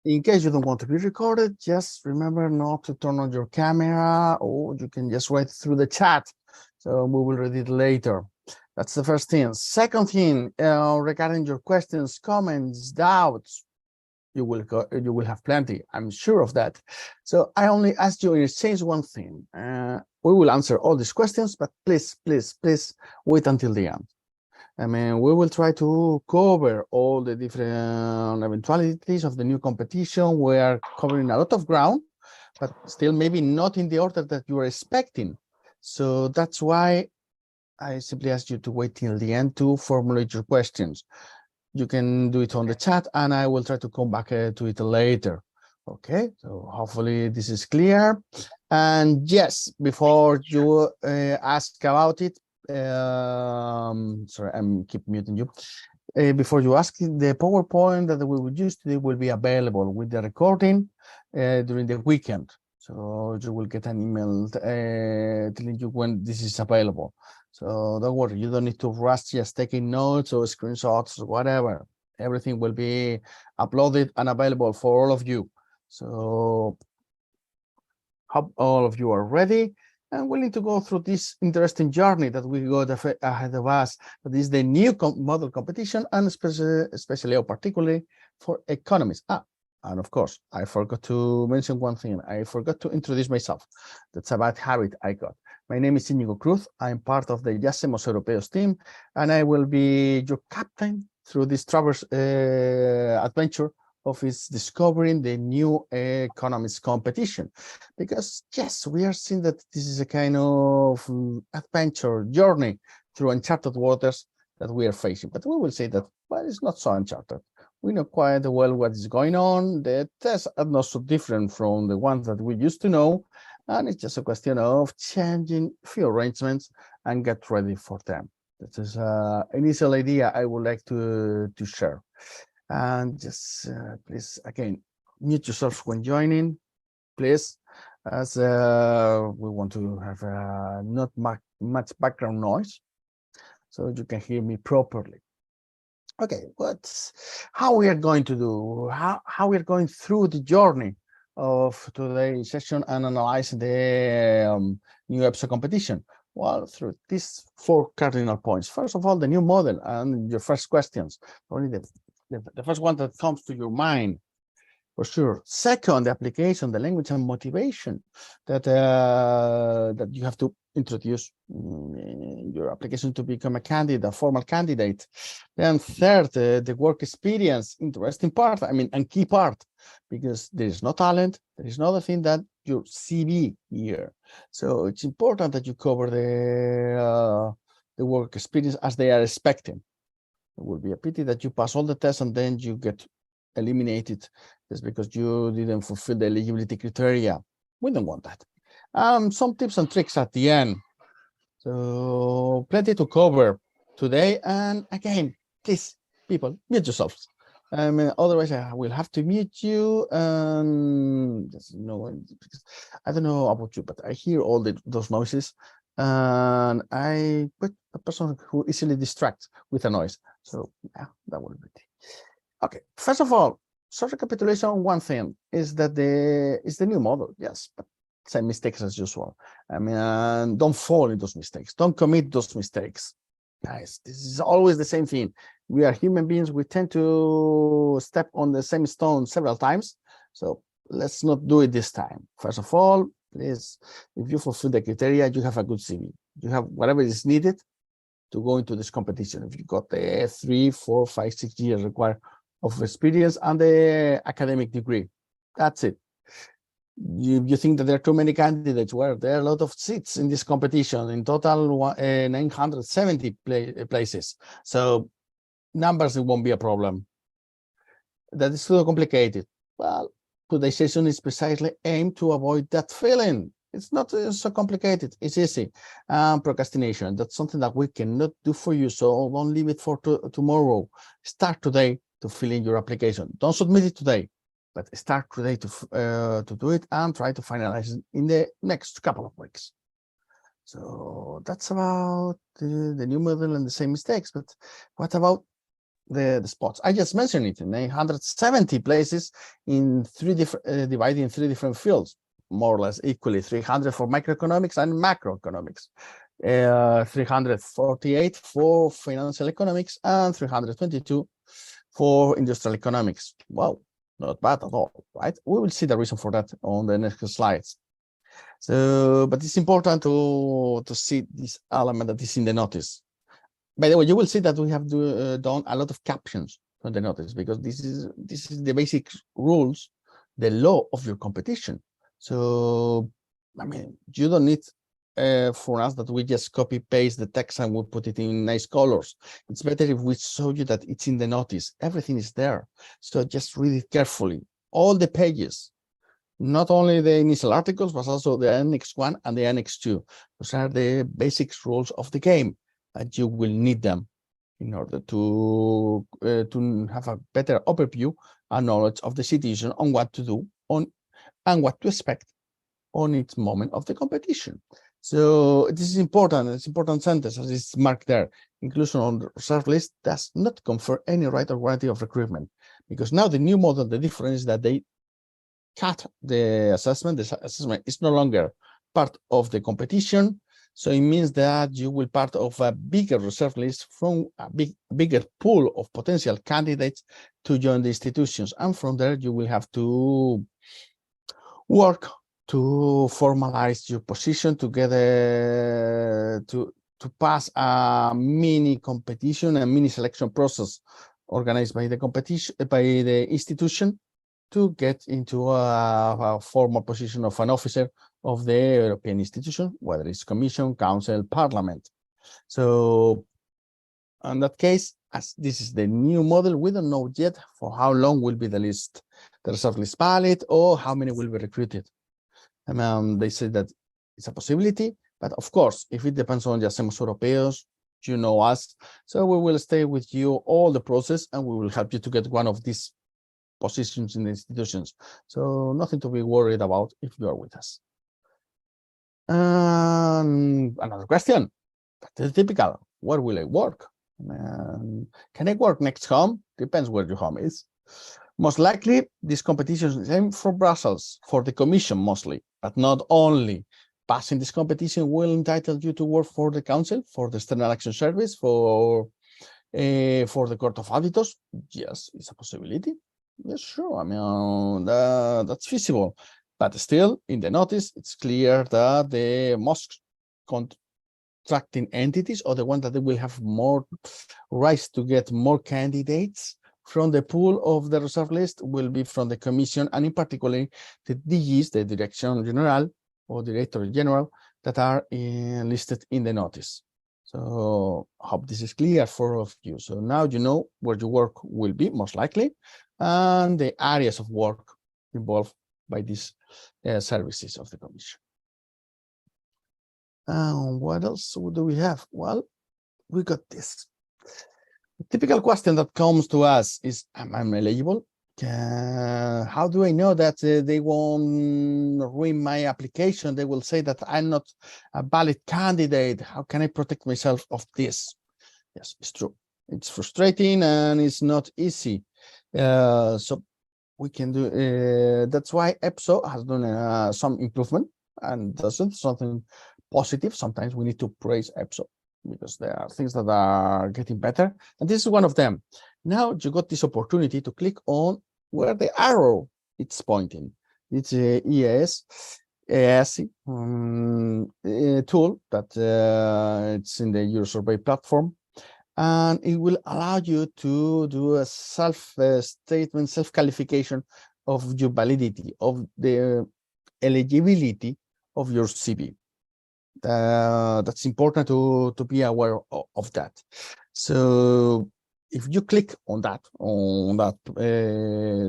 In case you don't want to be recorded, just remember not to turn on your camera, or you can just write through the chat. So we will read it later. That's the first thing. Second thing, regarding your questions, comments, doubts, you will have plenty. I'm sure of that. So I only asked you in exchange one thing. We will answer all these questions, but please, please, please wait until the end. I mean, we will try to cover all the different eventualities of the new competition. We are covering a lot of ground, but still maybe not in the order that you are expecting. So that's why I simply ask you to wait till the end to formulate your questions. You can do it on the chat, and I will try to come back to it later. Okay, so hopefully this is clear. And yes, before you ask about it, sorry, I'm keep muting you. Before you ask, the PowerPoint that we will use today will be available with the recording during the weekend. So you will get an email telling you when this is available. So don't worry, you don't need to rush just taking notes or screenshots or whatever. Everything will be uploaded and available for all of you. So hope all of you are ready and willing to go through this interesting journey that we got ahead of us. That is the new model competition, and especially or particularly for economists. And of course, I forgot to mention one thing. I forgot to introduce myself. That's a bad habit I got. My name is Íñigo Cruz. I'm part of the YaSemosEuropeos team, and I will be your captain through this traverse adventure of is discovering the new economics competition. Because yes, we are seeing that this is a kind of adventure journey through uncharted waters that we are facing. But we will say that, well, it's not so uncharted. We know quite well what is going on. The tests are not so different from the ones that we used to know. And it's just a question of changing a few arrangements and get ready for them. That is an initial idea I would like to share. And just please, again, mute yourself when joining, please, as we want to have not much background noise, so you can hear me properly. Okay, but how we are going to do, how we are going through the journey of today's session and analyzing the new EPSO competition? Well, through these 4 cardinal points. First of all, the new model and your first questions. Only the first one that comes to your mind, for sure. Second, the application, the language and motivation that that you have to introduce in your application to become a candidate, a formal candidate. Then third, the work experience, interesting part, I mean, and key part, because there is no talent, there is no other thing than your CV here. So it's important that you cover the work experience as they are expecting. It would be a pity that you pass all the tests and then you get eliminated just because you didn't fulfill the eligibility criteria. We don't want that. Some tips and tricks at the end. So plenty to cover today. And again, please, people, mute yourselves. Otherwise, I will have to mute you. Just, you know, because I don't know about you, but I hear all those noises. And I put a person who easily distracts with a noise. So yeah, that would be it. Okay, first of all, short recapitulation. One thing is that it's the new model, yes, but same mistakes as usual. I mean, don't fall in those mistakes. Don't commit those mistakes. Guys, this is always the same thing. We are human beings. We tend to step on the same stone several times. So let's not do it this time. First of all, please, if you fulfill the criteria, you have a good CV. You have whatever is needed to go into this competition. If you got the 3, 4, 5, 6 years required of experience and the academic degree, that's it. You think that there are too many candidates? Well, there are a lot of seats in this competition. In total, 970 places. So numbers, it won't be a problem. That is too complicated. Well, today's session is precisely aimed to avoid that feeling. It's not so complicated. It's easy. Procrastination, that's something that we cannot do for you. So don't leave it for tomorrow. Start today to fill in your application. Don't submit it today, but start today to do it and try to finalize it in the next couple of weeks. So that's about the new model and the same mistakes. But what about the spots. I just mentioned it, 970 places in three different, divided in three different fields, more or less equally, 300 for microeconomics and macroeconomics, 348 for financial economics, and 322 for industrial economics. Wow, not bad at all, right? We will see the reason for that on the next slides. So, but it's important to see this element that is in the notice. By the way, you will see that we have done a lot of captions on the notice, because this is the basic rules, the law of your competition. So, I mean, you don't need for us that we just copy paste the text and we put it in nice colors. It's better if we show you that it's in the notice. Everything is there. So just read it carefully. All the pages, not only the initial articles, but also the Annex 1 and the Annex 2. Those are the basic rules of the game, and you will need them in order to have a better overview and knowledge of the situation on what to do and what to expect on its moment of the competition. So this is important. It's important sentence, as it's marked there. Inclusion on the reserve list does not confer any right or guarantee of recruitment, because now the new model, the difference is that they cut the assessment. The assessment is no longer part of the competition. So it means that you will part of a bigger reserve list from a bigger pool of potential candidates to join the institutions. And from there, you will have to work to formalize your position together, to pass a mini competition, a mini selection process organized by the competition, by the institution, to get into a formal position of an officer of the European institution, whether it's Commission, Council, Parliament. So in that case, as this is the new model, we don't know yet for how long will be the list, the reserve list valid, or how many will be recruited. They say that it's a possibility, but of course, if it depends on YaSemosEuropeos, you know us, so we will stay with you all the process, and we will help you to get one of these positions in the institutions. So nothing to be worried about if you are with us. Another question, that's typical. Where will I work? Can I work next home? Depends where your home is. Most likely, this competition is aimed for Brussels, for the Commission mostly, but not only. Passing this competition will entitle you to work for the Council, for the External Action Service, for the Court of Auditors. Yes, it's a possibility. Yes, sure. I mean, that's feasible. But still, in the notice, it's clear that the most contracting entities, or the ones that they will have more rights to get more candidates from the pool of the reserve list, will be from the Commission, and in particular, the DGs, the Direction General or Director General, that are listed in the notice. So I hope this is clear for all of you. So now you know where your work will be, most likely, and the areas of work involved by these services of the Commission. What else do we have? Well, we got this. The typical question that comes to us is, am I eligible? How do I know that they won't ruin my application? They will say that I'm not a valid candidate. How can I protect myself of this? Yes, it's true. It's frustrating and it's not easy. So we can do, that's why EPSO has done some improvement, and does something positive. Sometimes we need to praise EPSO, because there are things that are getting better, and this is one of them. Now you got this opportunity to click on where the arrow it's pointing. It's a YSE tool that it's in the Eurosurvey platform, and it will allow you to do a self-statement, self-qualification of your validity, of the eligibility of your CV. That's important to be aware of that. So if you click on that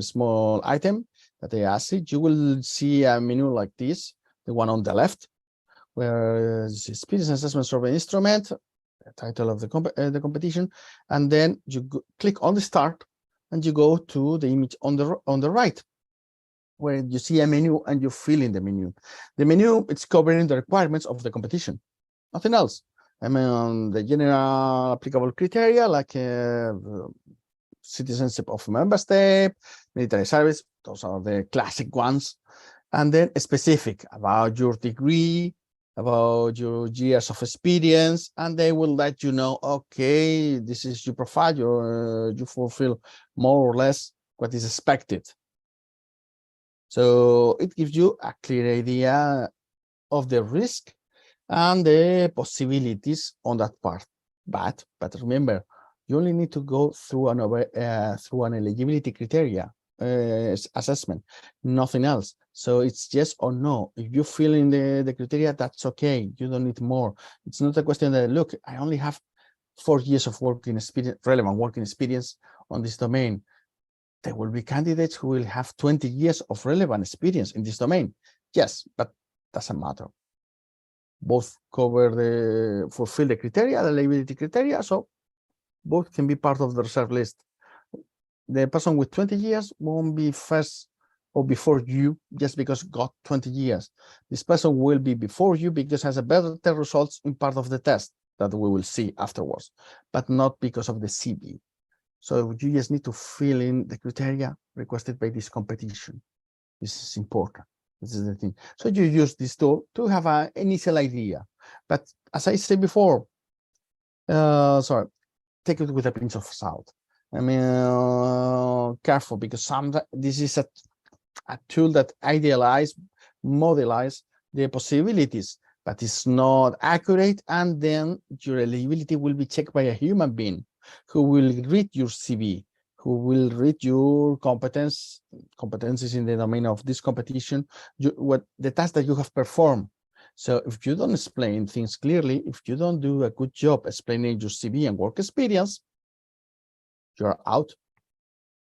small item that I asked, you will see a menu like this, the one on the left, where is Experience Assessment Survey Instrument, the title of the competition, and then you click on the start, and you go to the image on the right, where you see a menu and you fill in the menu. The menu, it's covering the requirements of the competition, nothing else. I mean, the general applicable criteria, like citizenship of member state, military service, those are the classic ones. And then specific about your degree, about your years of experience, and they will let you know, okay, this is your profile, you fulfill more or less what is expected. So it gives you a clear idea of the risk and the possibilities on that part. But remember, you only need to go through an eligibility criteria assessment, nothing else. So it's yes or no. If you fill in the criteria, that's okay. You don't need more. It's not a question that, look, I only have 4 years of working experience, relevant working experience on this domain. There will be candidates who will have 20 years of relevant experience in this domain. Yes, but doesn't matter. Both fulfill the criteria, the eligibility criteria, so both can be part of the reserve list. The person with 20 years won't be first or before you just because got 20 years. This person will be before you because has a better results in part of the test that we will see afterwards, but not because of the CV. So you just need to fill in the criteria requested by this competition. This is important. This is the thing. So you use this tool to have an initial idea. But as I said before, sorry, take it with a pinch of salt. I mean, careful, because this is a tool that modelize the possibilities, but it's not accurate. And then your eligibility will be checked by a human being who will read your CV, who will read your competencies in the domain of this competition, what the task that you have performed. So if you don't explain things clearly, if you don't do a good job explaining your CV and work experience, you're out.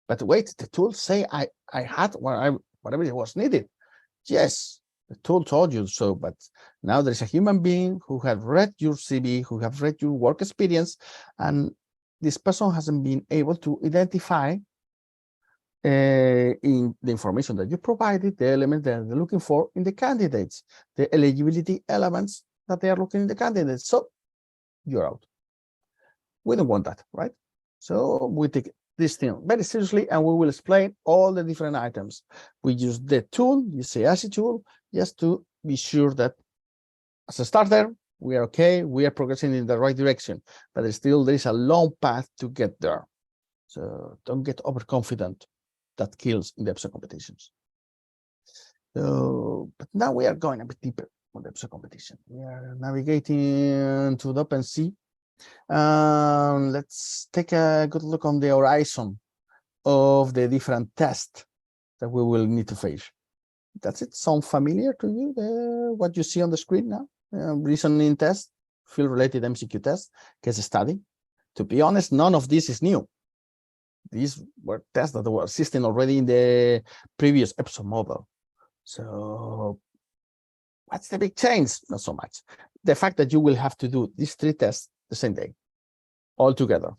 But wait, the tool say I had whatever it was needed. Yes, the tool told you so, but now there's a human being who have read your CV, who have read your work experience, and this person hasn't been able to identify in the information that you provided the element that they're looking for in the candidates, the eligibility elements that they are looking in the candidates. So you're out. We don't want that, right? So we take this thing very seriously, and we will explain all the different items. We use the tool, the YSE tool, just to be sure that as a starter, we are okay, we are progressing in the right direction, but still there is a long path to get there. So don't get overconfident. That kills in the EPSO competitions. So, but now we are going a bit deeper on the EPSO competition. We are navigating to the OpenSea. Let's take a good look on the horizon of the different tests that we will need to face. Does it sound familiar to you, what you see on the screen now? Reasoning test, field-related MCQ test, case study. To be honest, none of this is new. These were tests that were existing already in the previous EPSO model. So what's the big change? Not so much. The fact that you will have to do these 3 tests the same day, all together,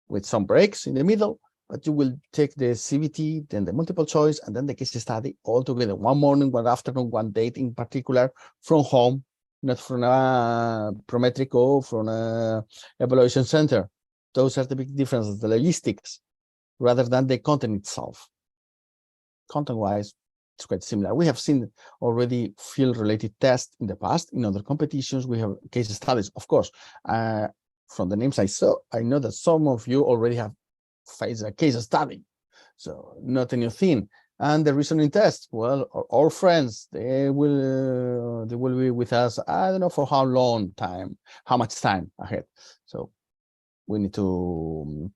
with some breaks in the middle, but you will take the CBT, then the multiple choice, and then the case study all together, one morning, one afternoon, one date in particular, from home, not from a prometric or from a evaluation center. Those are the big differences, the logistics, rather than the content itself. Content-wise, it's quite similar. We have seen already field-related tests in the past. In other competitions, we have case studies, of course. From the names I saw, I know that some of you already have faced a case study, so not a new thing. And the reasoning test, well, our friends, they will be with us, I don't know for how long time, how much time ahead. So we need to,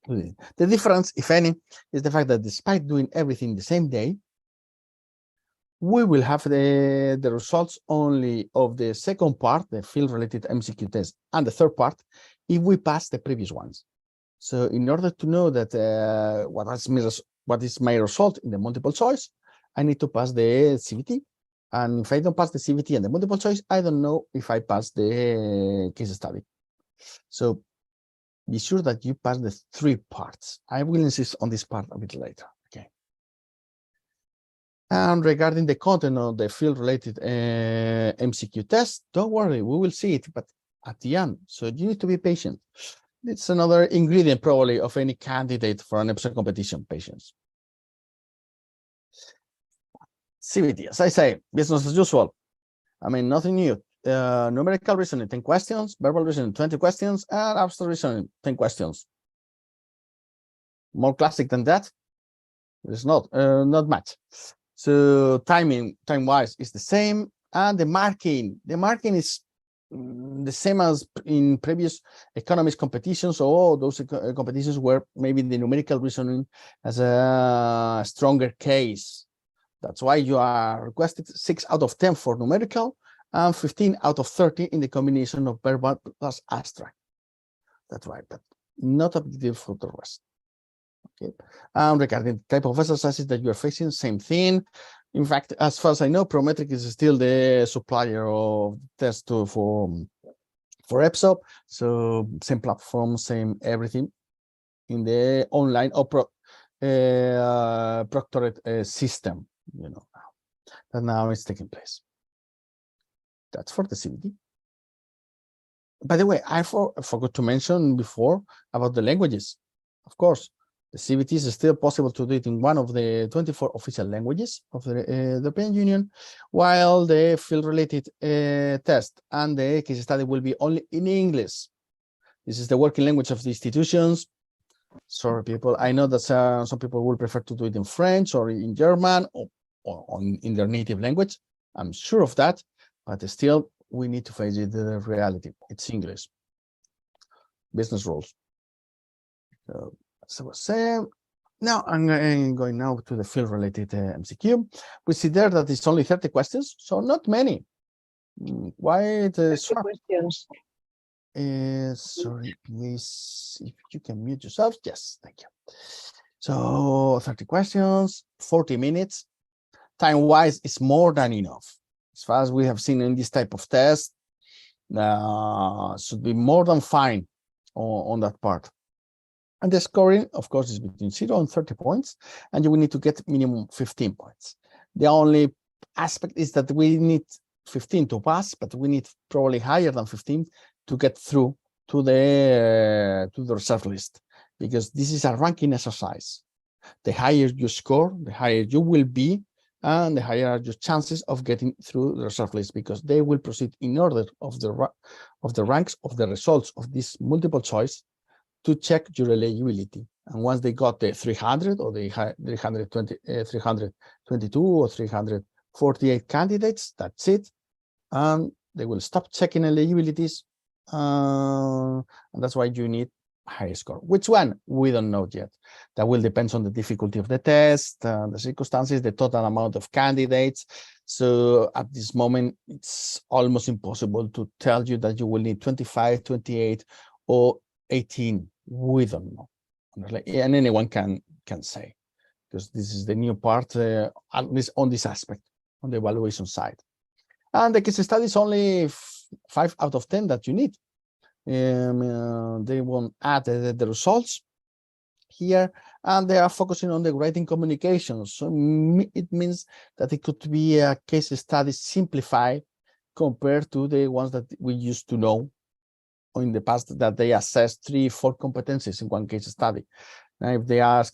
the difference, if any, is the fact that despite doing everything the same day, we will have the results only of the second part, the field-related MCQ test, and the third part, if we pass the previous ones. So in order to know that what is my result in the multiple choice, I need to pass the CBT. And if I don't pass the CBT and the multiple choice, I don't know if I pass the case study. So be sure that you pass the 3 parts. I will insist on this part a bit later. Okay. And regarding the content of the field-related MCQ test, don't worry, we will see it, but at the end. So you need to be patient. It's another ingredient probably of any candidate for an EPSO competition, patience. CBT, as I say, business as usual. I mean, nothing new. Numerical reasoning, 10 questions, verbal reasoning, 20 questions, and abstract reasoning, 10 questions. More classic than that? It's not much. So time-wise is the same, and the marking is the same as in previous economics competitions, or those competitions where maybe the numerical reasoning has a stronger case. That's why you are requested 6 out of 10 for numerical and 15 out of 30 in the combination of verbal plus abstract. That's right, but not a big deal for the rest. Okay. Regarding the type of exercises that you are facing, same thing. In fact, as far as I know, Prometric is still the supplier of test for EPSO. So same platform, same everything in the online or proctored system, you know, that now is taking place. That's for the CBT. By the way, I forgot to mention before about the languages. Of course, the CBT is still possible to do it in one of the 24 official languages of the European Union, while the field-related test and the case study will be only in English. This is the working language of the institutions. Sorry, people. I know that some people will prefer to do it in French or in German or in their native language. I'm sure of that, but still, we need to face it, the reality. It's English. Business rules. So now I'm going now to the field-related MCQ. We see there that it's only 30 questions, so not many. Why the questions? Sorry, please, if you can mute yourself. Yes, thank you. So 30 questions, 40 minutes. Time-wise, it's more than enough. As far as we have seen in this type of test, should be more than fine on that part. And the scoring, of course, is between 0 and 30 points, and you will need to get minimum 15 points. The only aspect is that we need 15 to pass, but we need probably higher than 15 to get through to the reserve list, because this is a ranking exercise. The higher you score, the higher you will be, and the higher are your chances of getting through the reserve list, because they will proceed in order of the ranks of the results of this multiple choice to check your eligibility. And once they got the 300 or the 322 or 348 candidates, that's it. And they will stop checking eligibilities. And that's why you need high score. Which one? We don't know yet. That will depend on the difficulty of the test, the circumstances, the total amount of candidates. So at this moment, it's almost impossible to tell you that you will need 25, 28, or 18. We don't know, and anyone can say, because this is the new part, at least on this aspect, on the evaluation side. And the case study is only 5 out of 10 that you need. They won't add the results here, and they are focusing on the writing communication. So it means that it could be a case study simplified compared to the ones that we used to know in the past, that they assess 3-4 competencies in one case study. Now, if they ask,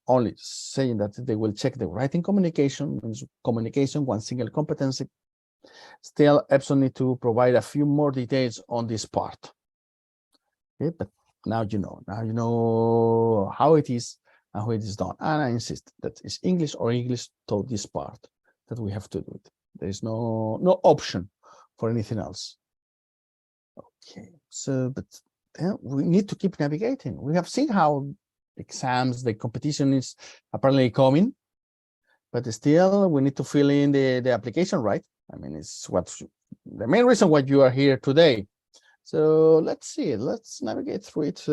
only saying that they will check the writing communication, one single competency, still EPSO need to provide a few more details on this part. Okay, but now you know how it is and how it is done. And I insist that it's English or English to this part that we have to do it. There is no option for anything else. Okay, so but we need to keep navigating. We have seen how exams, the competition is apparently coming, but still we need to fill in the application, right? I mean, it's what the main reason why you are here today. So let's see, let's navigate through it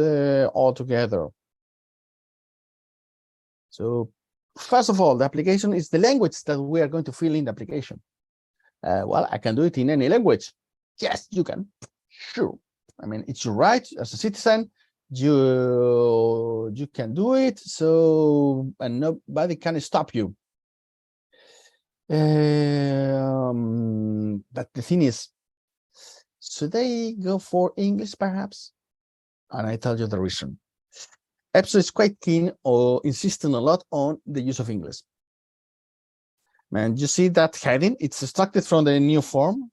all together. So first of all, the application is the language that we are going to fill in the application. Well, I can do it in any language. Yes, you can. Sure. I mean, it's your right as a citizen. You can do it. So, and nobody can stop you. But the thing is, should they go for English, perhaps? and I tell you the reason. EPSO is quite keen or insisting a lot on the use of English. And you see that heading, it's extracted from the new form.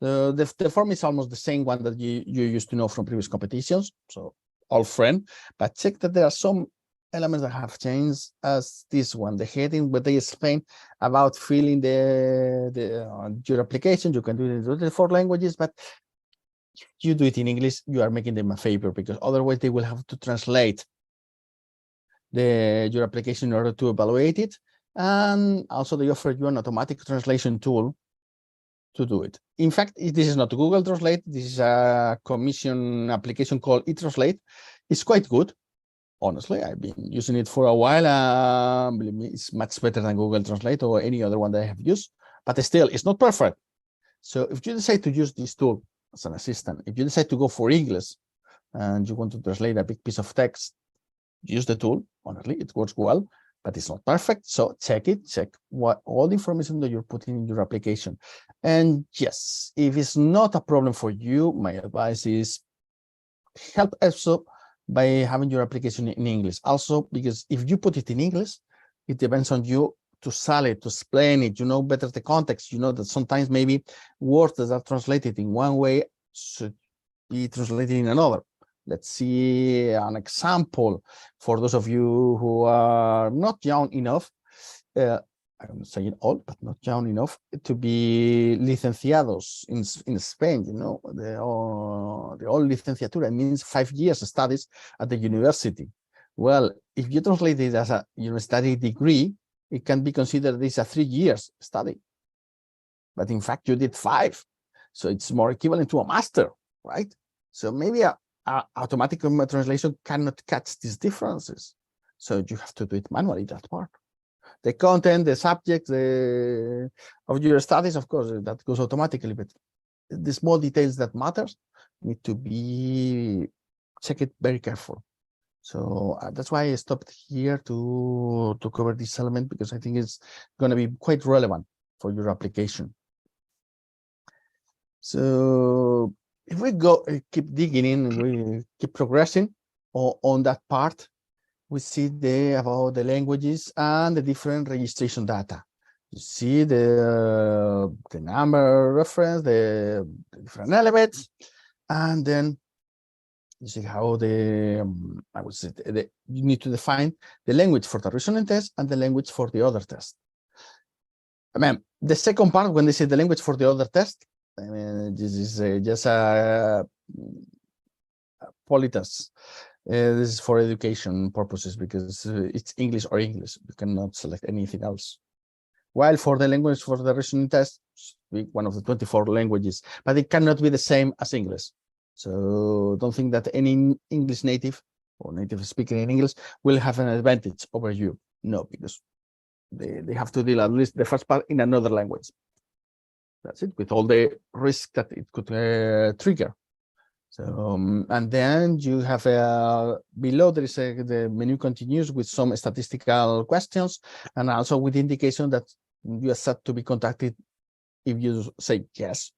The form is almost the same one that you used to know from previous competitions, so all friend, but check that there are some elements that have changed as this one, the heading, where they explain about filling your application. You can do it in the 4 languages, but if you do it in English, you are making them a favor, because otherwise they will have to translate your application in order to evaluate it. And also they offer you an automatic translation tool to do it. In fact, this is not Google Translate. This is a commission application called eTranslate. It's quite good. Honestly, I've been using it for a while. Believe me, it's much better than Google Translate or any other one that I have used, but still, it's not perfect. So if you decide to use this tool as an assistant, if you decide to go for English and you want to translate a big piece of text, use the tool. Honestly, it works well, but it's not perfect. So check what all the information that you're putting in your application. And yes, if it's not a problem for you, my advice is help EPSO by having your application in English. Also, because if you put it in English, it depends on you to sell it, to explain it. You know better the context. You know that sometimes maybe words that are translated in one way should be translated in another. Let's see an example for those of you who are not young enough. I'm not saying old, but not young enough to be licenciados in Spain. You know, the old licenciatura means 5 years studies at the university. Well, if you translate it as a university degree, it can be considered this a 3 years study. But in fact, you did 5. So it's more equivalent to a master, right? So maybe a automatic translation cannot catch these differences. So you have to do it manually, that part. The content, the subject of your studies, of course, that goes automatically, but the small details that matters need to be checked very careful. So that's why I stopped here to cover this element, because I think it's going to be quite relevant for your application. So if we keep digging in, we keep progressing on that part, we see about the languages and the different registration data. You see the number reference, the different elements, and then you see how I would say you need to define the language for the reasoning test and the language for the other test. I mean, the second part, when they say the language for the other test, I mean, this is just a polytest. This is for education purposes, because it's English or English. You cannot select anything else. While for the language for the reasoning test, one of the 24 languages, but it cannot be the same as English. So don't think that any English native or native speaker in English will have an advantage over you. No, because they have to deal at least the first part in another language. That's it, with all the risk that it could trigger. So, and then you have below there is the menu continues with some statistical questions, and also with indication that you are set to be contacted if you say yes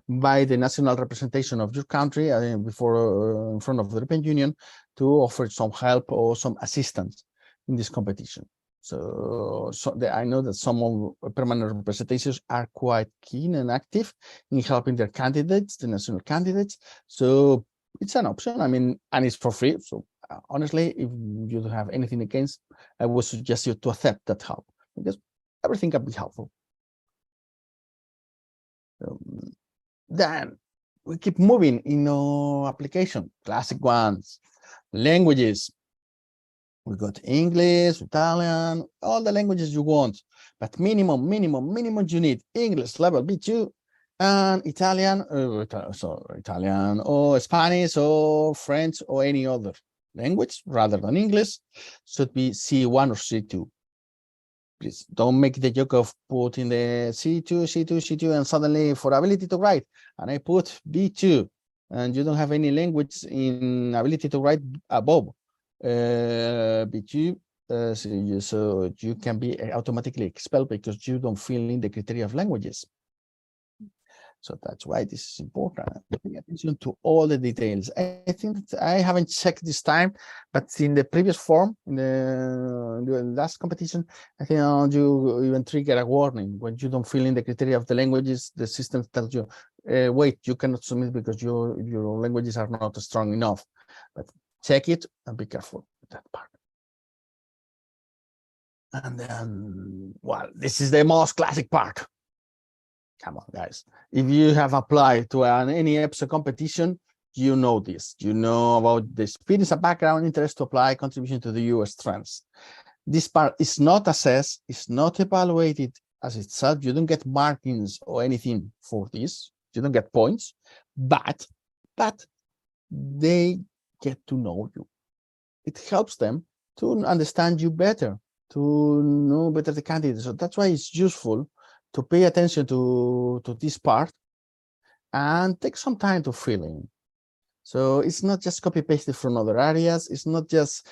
by the national representation of your country before in front of the European Union to offer some help or some assistance in this competition. So I know that some of permanent representations are quite keen and active in helping their candidates, the national candidates. So it's an option. I mean, and it's for free. So honestly, if you don't have anything against, I would suggest you to accept that help, because everything can be helpful. Then we keep moving in our application. Classic ones, languages. We got English, Italian, all the languages you want, but minimum you need English level B2 and Italian or Spanish or French or any other language rather than English should be C1 or C2. Please don't make the joke of putting the C2, and suddenly for ability to write, and I put B2, and you don't have any language in ability to write above B2, so you can be automatically expelled because you don't fill in the criteria of languages. So that's why this is important. Pay attention to all the details. I think that I haven't checked this time, but in the previous form, in the last competition, I think you even trigger a warning when you don't fill in the criteria of the languages. The system tells you, wait, you cannot submit because your languages are not strong enough. But check it and be careful with that part. And then, well, this is the most classic part. Come on, guys. If you have applied to any EPSO competition, you know this. You know about the experience, background, interest to apply, contribution to the US trends. This part is not assessed, it's not evaluated as itself. You don't get markings or anything for this. You don't get points, but they get to know you. It helps them to understand you better, to know better the candidate. So that's why it's useful to pay attention to this part and take some time to fill in. So it's not just copy pasted from other areas. It's not just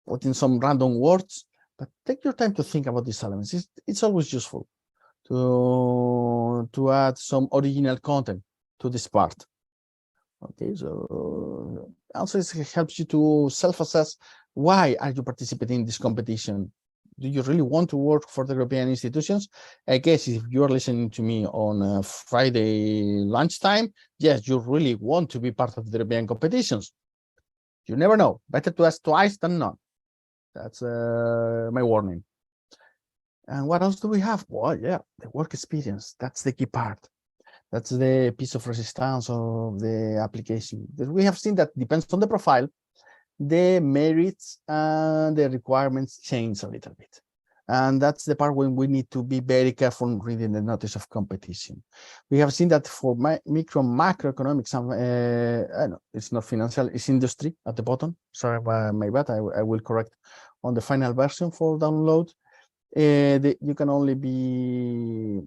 putting some random words, but take your time to think about these elements. It's always useful to add some original content to this part. Okay, so also it helps you to self-assess. Why are you participating in this competition? Do you really want to work for the European institutions? I guess if you're listening to me on Friday lunchtime, yes, you really want to be part of the European competitions. You never know. Better to ask twice than none. That's my warning. And what else do we have? Well, yeah, the work experience. That's the key part. That's the piece of resistance of the application. We have seen that depends on the profile. The merits and the requirements change a little bit. And that's the part when we need to be very careful reading the notice of competition. We have seen that for macroeconomics, no, it's not financial, it's industry at the bottom. Sorry, my bad, I will correct on the final version for download. You can only be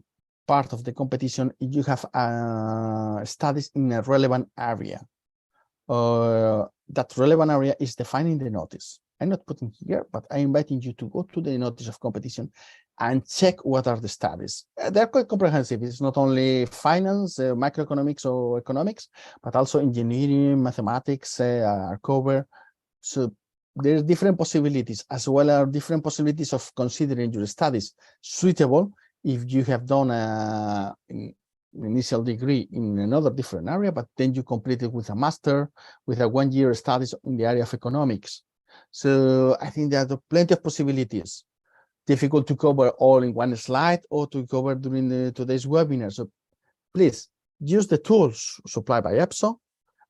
part of the competition if you have studies in a relevant area. That relevant area is defined in the notice. I'm not putting here, but I'm inviting you to go to the notice of competition and check what are the studies. They're quite comprehensive. It's not only finance, microeconomics or economics, but also engineering, mathematics are covered. So there's different possibilities, as well as different possibilities of considering your studies suitable if you have done an initial degree in another different area, but then you complete it with a master, with a 1-year studies in the area of economics. So I think there are plenty of possibilities. Difficult to cover all in one slide or to cover during today's webinar. So please use the tools supplied by EPSO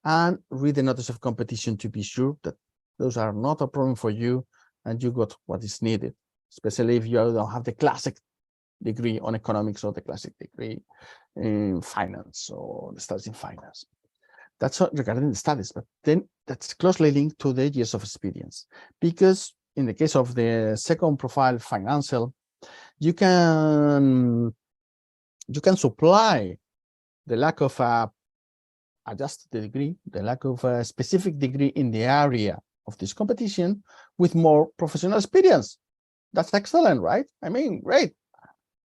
and read the notice of competition to be sure that those are not a problem for you and you got what is needed, especially if you don't have the classic degree on economics or the classic degree in finance or the studies in finance. That's regarding the studies, but then that's closely linked to the years of experience, because in the case of the second profile, financial, you can supply the lack of a adjusted degree, the lack of a specific degree in the area of this competition with more professional experience. That's excellent, right? I mean, great.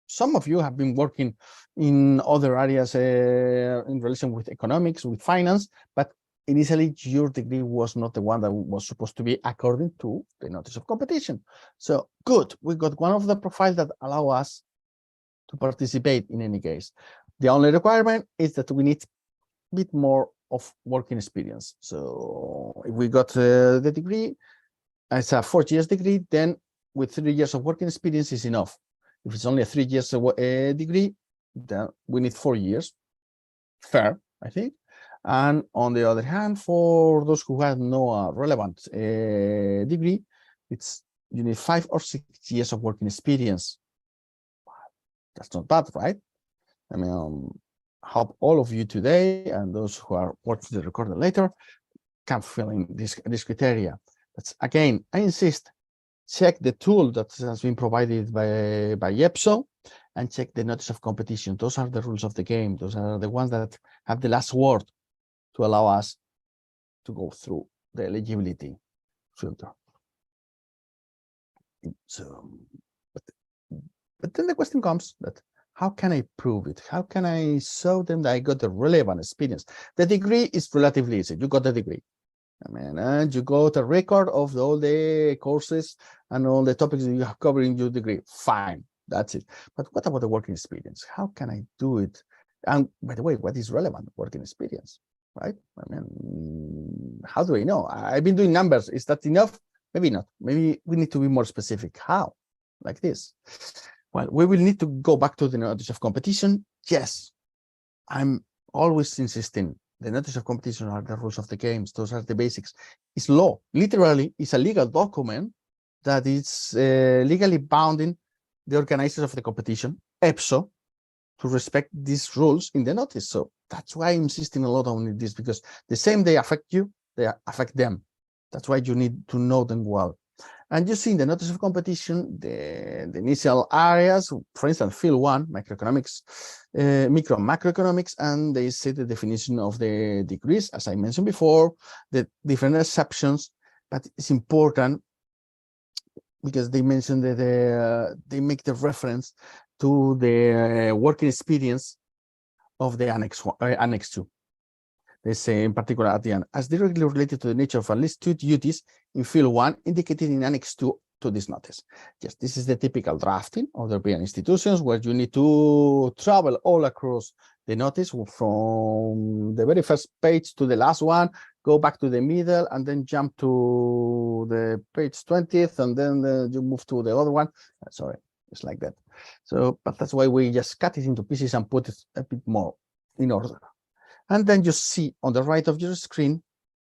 Some of you have been working in other areas in relation with economics, with finance, but initially your degree was not the one that was supposed to be according to the notice of competition. So good, we got one of the profiles that allow us to participate in any case. The only requirement is that we need a bit more of working experience. So if we got the degree, it's a 4 years degree, then with 3 years of working experience is enough. If it's only a 3 years degree, then we need 4 years. Fair, I think. And on the other hand, for those who have no relevant degree, you need 5 or 6 years of working experience. That's not bad, right? I mean, hope all of you today and those who are watching the recording later can fill in this criteria. But again, I insist, check the tool that has been provided by EPSO and check the notice of competition. Those are the rules of the game. Those are the ones that have the last word to allow us to go through the eligibility filter. So, but then the question comes that How can I prove it? How can I show them that I got the relevant experience? The degree is relatively easy. You got the degree. And you got a record of all the courses and all the topics that you have covered in your degree. Fine, that's it. But what about the working experience? How can I do it? And by the way, what is relevant working experience, right? How do I know? I've been doing numbers. Is that enough? Maybe not. Maybe we need to be more specific. How? Like this. Well, we will need to go back to the notice of competition. Yes, I'm always insisting. The notice of competition are the rules of the games. Those are the basics. It's law. Literally, it's a legal document that is legally bounding the organizers of the competition, EPSO, to respect these rules in the notice. So that's why I'm insisting a lot on this, because the same they affect you, they affect them. That's why you need to know them well. And you see in the notice of competition, the initial areas, for instance, field 1, microeconomics, macroeconomics, and they say the definition of the degrees, as I mentioned before, the different exceptions, but it's important because they mention that they make the reference to the working experience of the Annex 2. They say in particular at the end, as directly related to the nature of at least 2 duties in field 1 indicated in Annex 2 to this notice. Yes, this is the typical drafting of the European institutions, where you need to travel all across the notice from the very first page to the last one, go back to the middle, and then jump to the page 20th, and then you move to the other one. Sorry, it's like that. So, but that's why we just cut it into pieces and put it a bit more in order. And then you see on the right of your screen,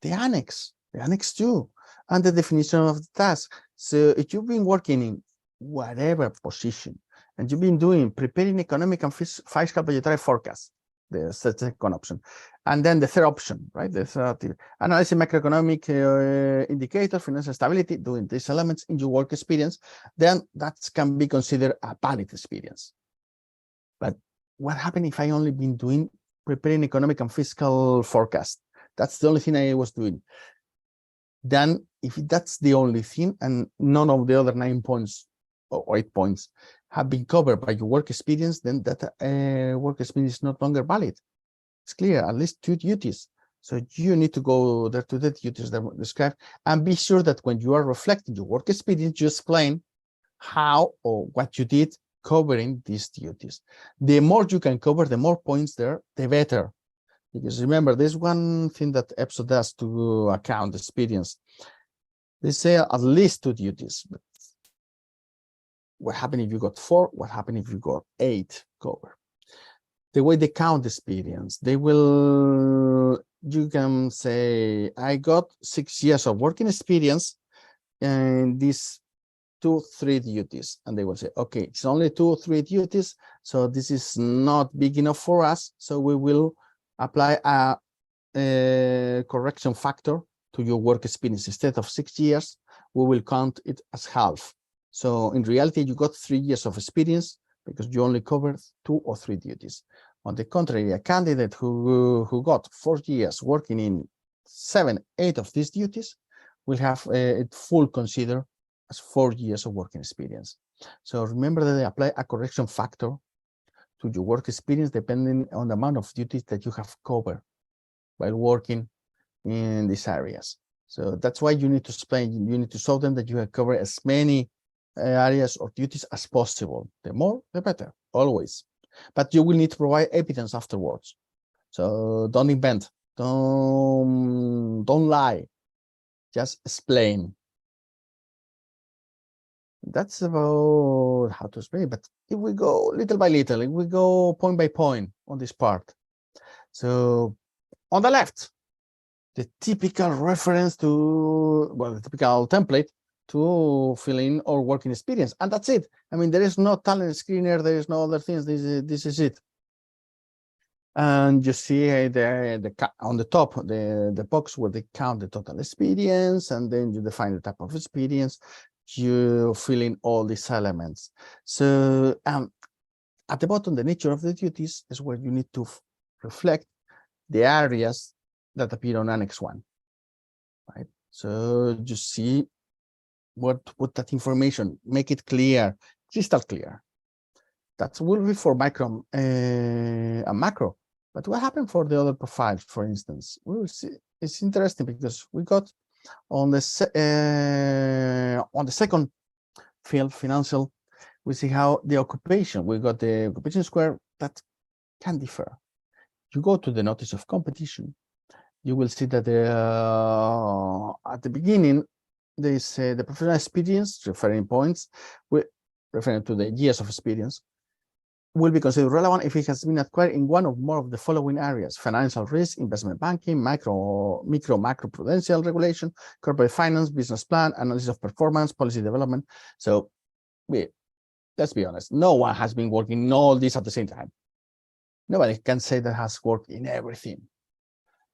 the Annex 2, and the definition of the task. So if you've been working in whatever position, and you've been preparing economic and fiscal budgetary forecasts, the second option, and then the third option, right? The third, analyzing macroeconomic indicators, financial stability, doing these elements in your work experience, then that can be considered a valid experience. But what happened if I only been preparing economic and fiscal forecast? That's the only thing I was doing. Then if that's the only thing and none of the other 9 points or 8 points have been covered by your work experience, then that work experience is no longer valid. It's clear, at least 2 duties. So you need to go there to the duties that were described, and be sure that when you are reflecting your work experience, you explain how or what you did covering these duties. The more you can cover, the more points there, the better. Because remember, there's one thing that EPSO does to account experience. They say at least 2 duties. But what happened if you got 4? What happened if you got 8 covered? The way they count experience, they will, you can say, I got 6 years of working experience and these 2-3 duties, and they will say, okay, it's only 2-3 duties, so this is not big enough for us, so we will apply a correction factor to your work experience. Instead of 6 years, we will count it as half. So in reality, you got 3 years of experience because you only covered 2 or 3 duties. On the contrary, a candidate who got 4 years working in 7-8 of these duties will have it full considered as 4 years of working experience. So remember that they apply a correction factor to your work experience depending on the amount of duties that you have covered while working in these areas. So that's why you need to explain, you need to show them that you have covered as many areas or duties as possible. The more, the better, always. But you will need to provide evidence afterwards. So don't invent, don't lie, just explain. That's about how to explain, but if we go little by little, if we go point by point on this part. So on the left, the typical reference to, well, the typical template to fill in our working experience, and that's it. I mean, there is no talent screener, there is no other things. This is it. And you see on the top the box where they count the total experience, and then you define the type of experience. You fill in all these elements. So at the bottom, the nature of the duties is where you need to reflect the areas that appear on Annex 1, right? So you see what to put that information, make it clear, crystal clear. That will be for micro and macro. But what happened for the other profiles, for instance? We will see. It's interesting because we got on the second field, financial, we see how the occupation, we got the occupation square that can differ. You go to the notice of competition, you will see that at the beginning, they say the professional experience, referring points, referring to the years of experience, will be considered relevant if it has been acquired in one or more of the following areas: financial risk, investment banking, macro prudential regulation, corporate finance, business plan, analysis of performance, policy development. So let's be honest, no one has been working in all this at the same time. Nobody can say that has worked in everything.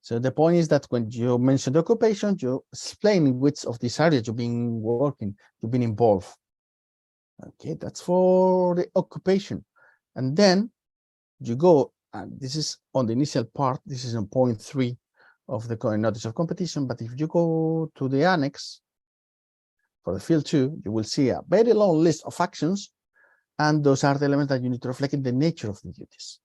So the point is that when you mention the occupation, you explain which of these areas you've been working, you've been involved. Okay, that's for the occupation. And then you go, and this is on the initial part, this is on point 3 of the notice of competition. But if you go to the annex for the field 2, you will see a very long list of actions, and those are the elements that you need to reflect in the nature of the duties.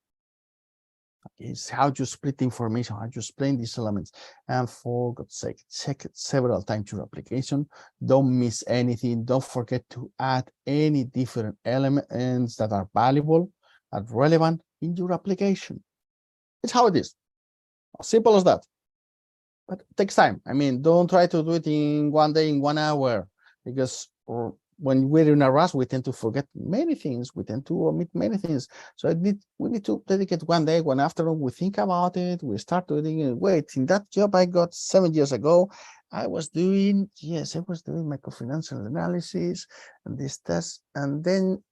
Okay, it's how you split the information, how you explain these elements. And for God's sake, check it several times your application. Don't miss anything. Don't forget to add any different elements that are valuable and relevant in your application. It's how it is. As simple as that. But it takes time. I mean, don't try to do it in 1 day, in 1 hour, because when we're in a rush, we tend to forget many things. We tend to omit many things. So we need to dedicate 1 day, 1 afternoon. We think about it. We start doing it. Wait, in that job I got 7 years ago, I was doing microfinancial analysis and this test. And then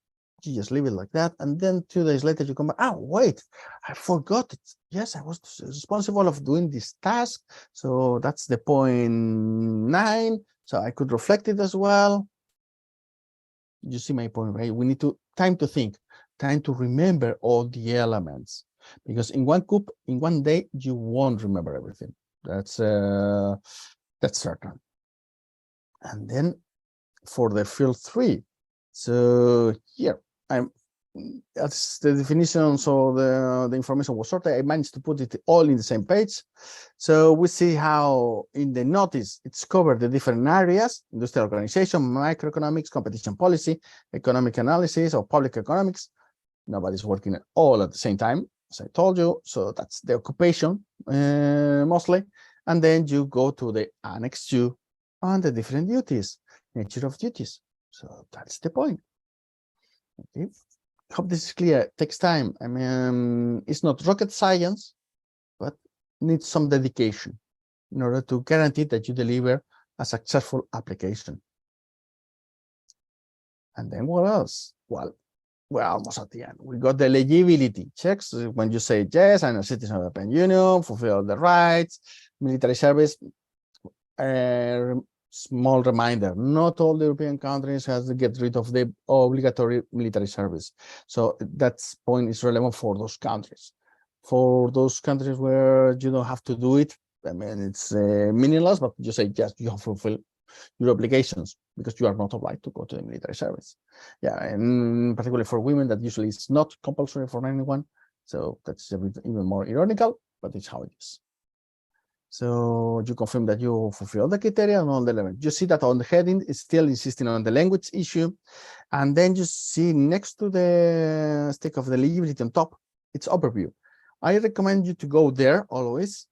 you just leave it like that. And then 2 days later, you come back. Oh, wait, I forgot it. Yes, I was responsible of doing this task. So that's the point 9. So I could reflect it as well. You see my point, right? We need time to think, time to remember all the elements, because in one day, you won't remember everything. That's certain. And then for the field 3, so here that's the definition. So the information was sorted. I managed to put it all in the same page. So we see how in the notice it's covered the different areas: industrial organization, microeconomics, competition policy, economic analysis, or public economics. Nobody's working all at the same time, as I told you. So that's the occupation mostly. And then you go to the annex 2 on the different duties, nature of duties. So that's the point. Okay. Hope this is clear. It takes time. I mean, it's not rocket science, but needs some dedication in order to guarantee that you deliver a successful application. And then what else? Well, we're almost at the end. We got the eligibility checks. When you say, yes, I'm a citizen of the European Union, fulfill the rights, military service. Small reminder, not all the European countries has to get rid of the obligatory military service. So that point is relevant for those countries. For those countries where you don't have to do it, I mean, it's meaningless, but you say, yes, you have to fulfill your obligations because you are not obliged to go to the military service. Yeah, and particularly for women, that usually is not compulsory for anyone. So that's even more ironical, but it's how it is. So you confirm that you fulfill the criteria and all the elements. You see that on the heading, it's still insisting on the language issue. And then you see next to the stick of the eligibility on top, it's overview. I recommend you to go there always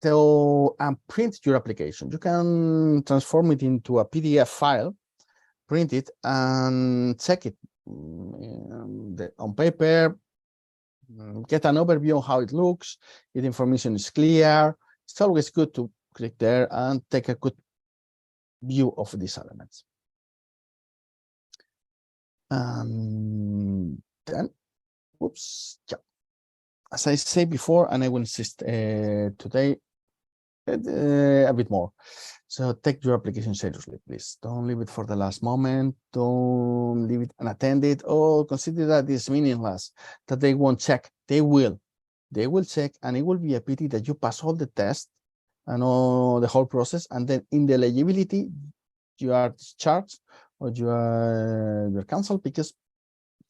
and print your application. You can transform it into a PDF file, print it, and check it on paper, get an overview of how it looks, if the information is clear. It's always good to click there and take a good view of these elements. Then, oops, yeah. As I said before, and I will insist today a bit more. So take your application seriously, please. Don't leave it for the last moment. Don't leave it unattended, or consider that it's meaningless, that they won't check. They will. They will check, and it will be a pity that you pass all the tests and all the whole process, and then in the eligibility, you are discharged or you're cancelled because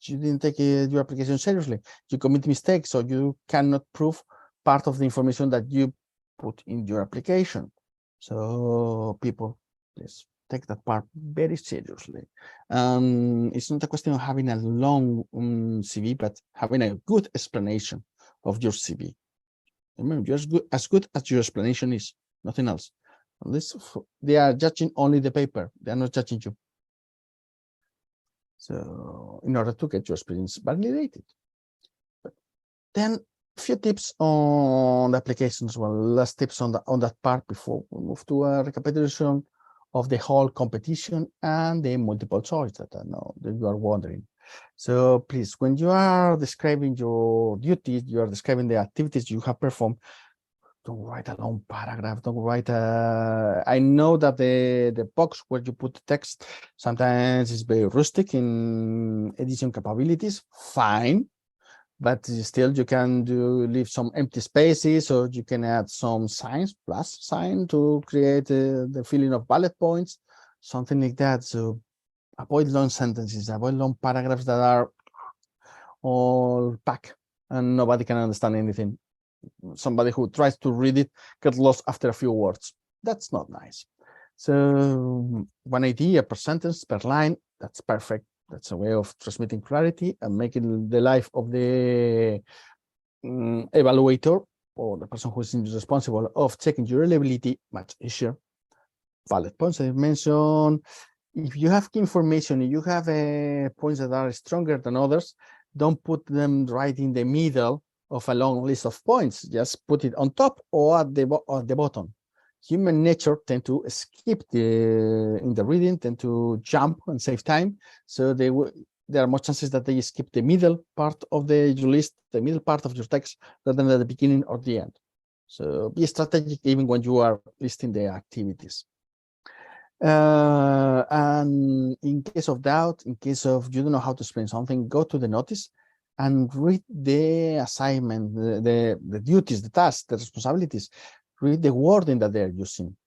you didn't take your application seriously. You commit mistakes, so you cannot prove part of the information that you put in your application. So people, please take that part very seriously. It's not a question of having a long CV, but having a good explanation of your CV. Remember, you're as good as your explanation is, nothing else. They are judging only the paper. They are not judging you. So in order to get your experience validated. But then a few tips on the applications. Well, last tips on that part before we move to a recapitulation of the whole competition and the multiple choice that I know that you are wondering. So please, when you are describing your duties, you are describing the activities you have performed, don't write a long paragraph. Don't write a. I know that the box where you put the text sometimes is very rustic in edition capabilities. Fine, but still you can leave some empty spaces, or you can add some signs, plus sign, to create the feeling of bullet points, something like that. So avoid long sentences, avoid long paragraphs that are all packed and nobody can understand anything. Somebody who tries to read it gets lost after a few words. That's not nice. So one idea per sentence, per line, that's perfect. That's a way of transmitting clarity and making the life of the evaluator, or the person who is responsible of checking your reliability, much easier. Bullet points I mentioned. If you have key information, you have points that are stronger than others, don't put them right in the middle of a long list of points. Just put it on top or at the bottom. Human nature tend to skip in the reading, tend to jump and save time. So there are more chances that they skip the middle part of your list, the middle part of your text, rather than at the beginning or the end. So be strategic even when you are listing the activities. And in case of doubt, in case of you don't know how to explain something, go to the notice and read the assignment, the duties, the tasks, the responsibilities. Read the wording that they're using,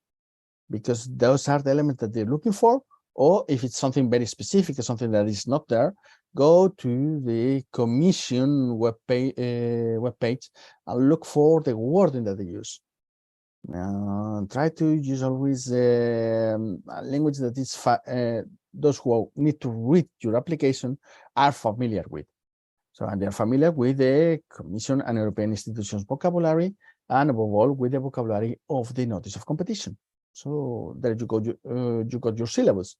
because those are the elements that they're looking for. Or if it's something very specific or something that is not there, go to the Commission web page and look for the wording that they use. Try to use always a language that is those who need to read your application are familiar with. So, and they're familiar with the Commission and European institutions vocabulary, and above all with the vocabulary of the notice of competition. So there you go, you got your syllabus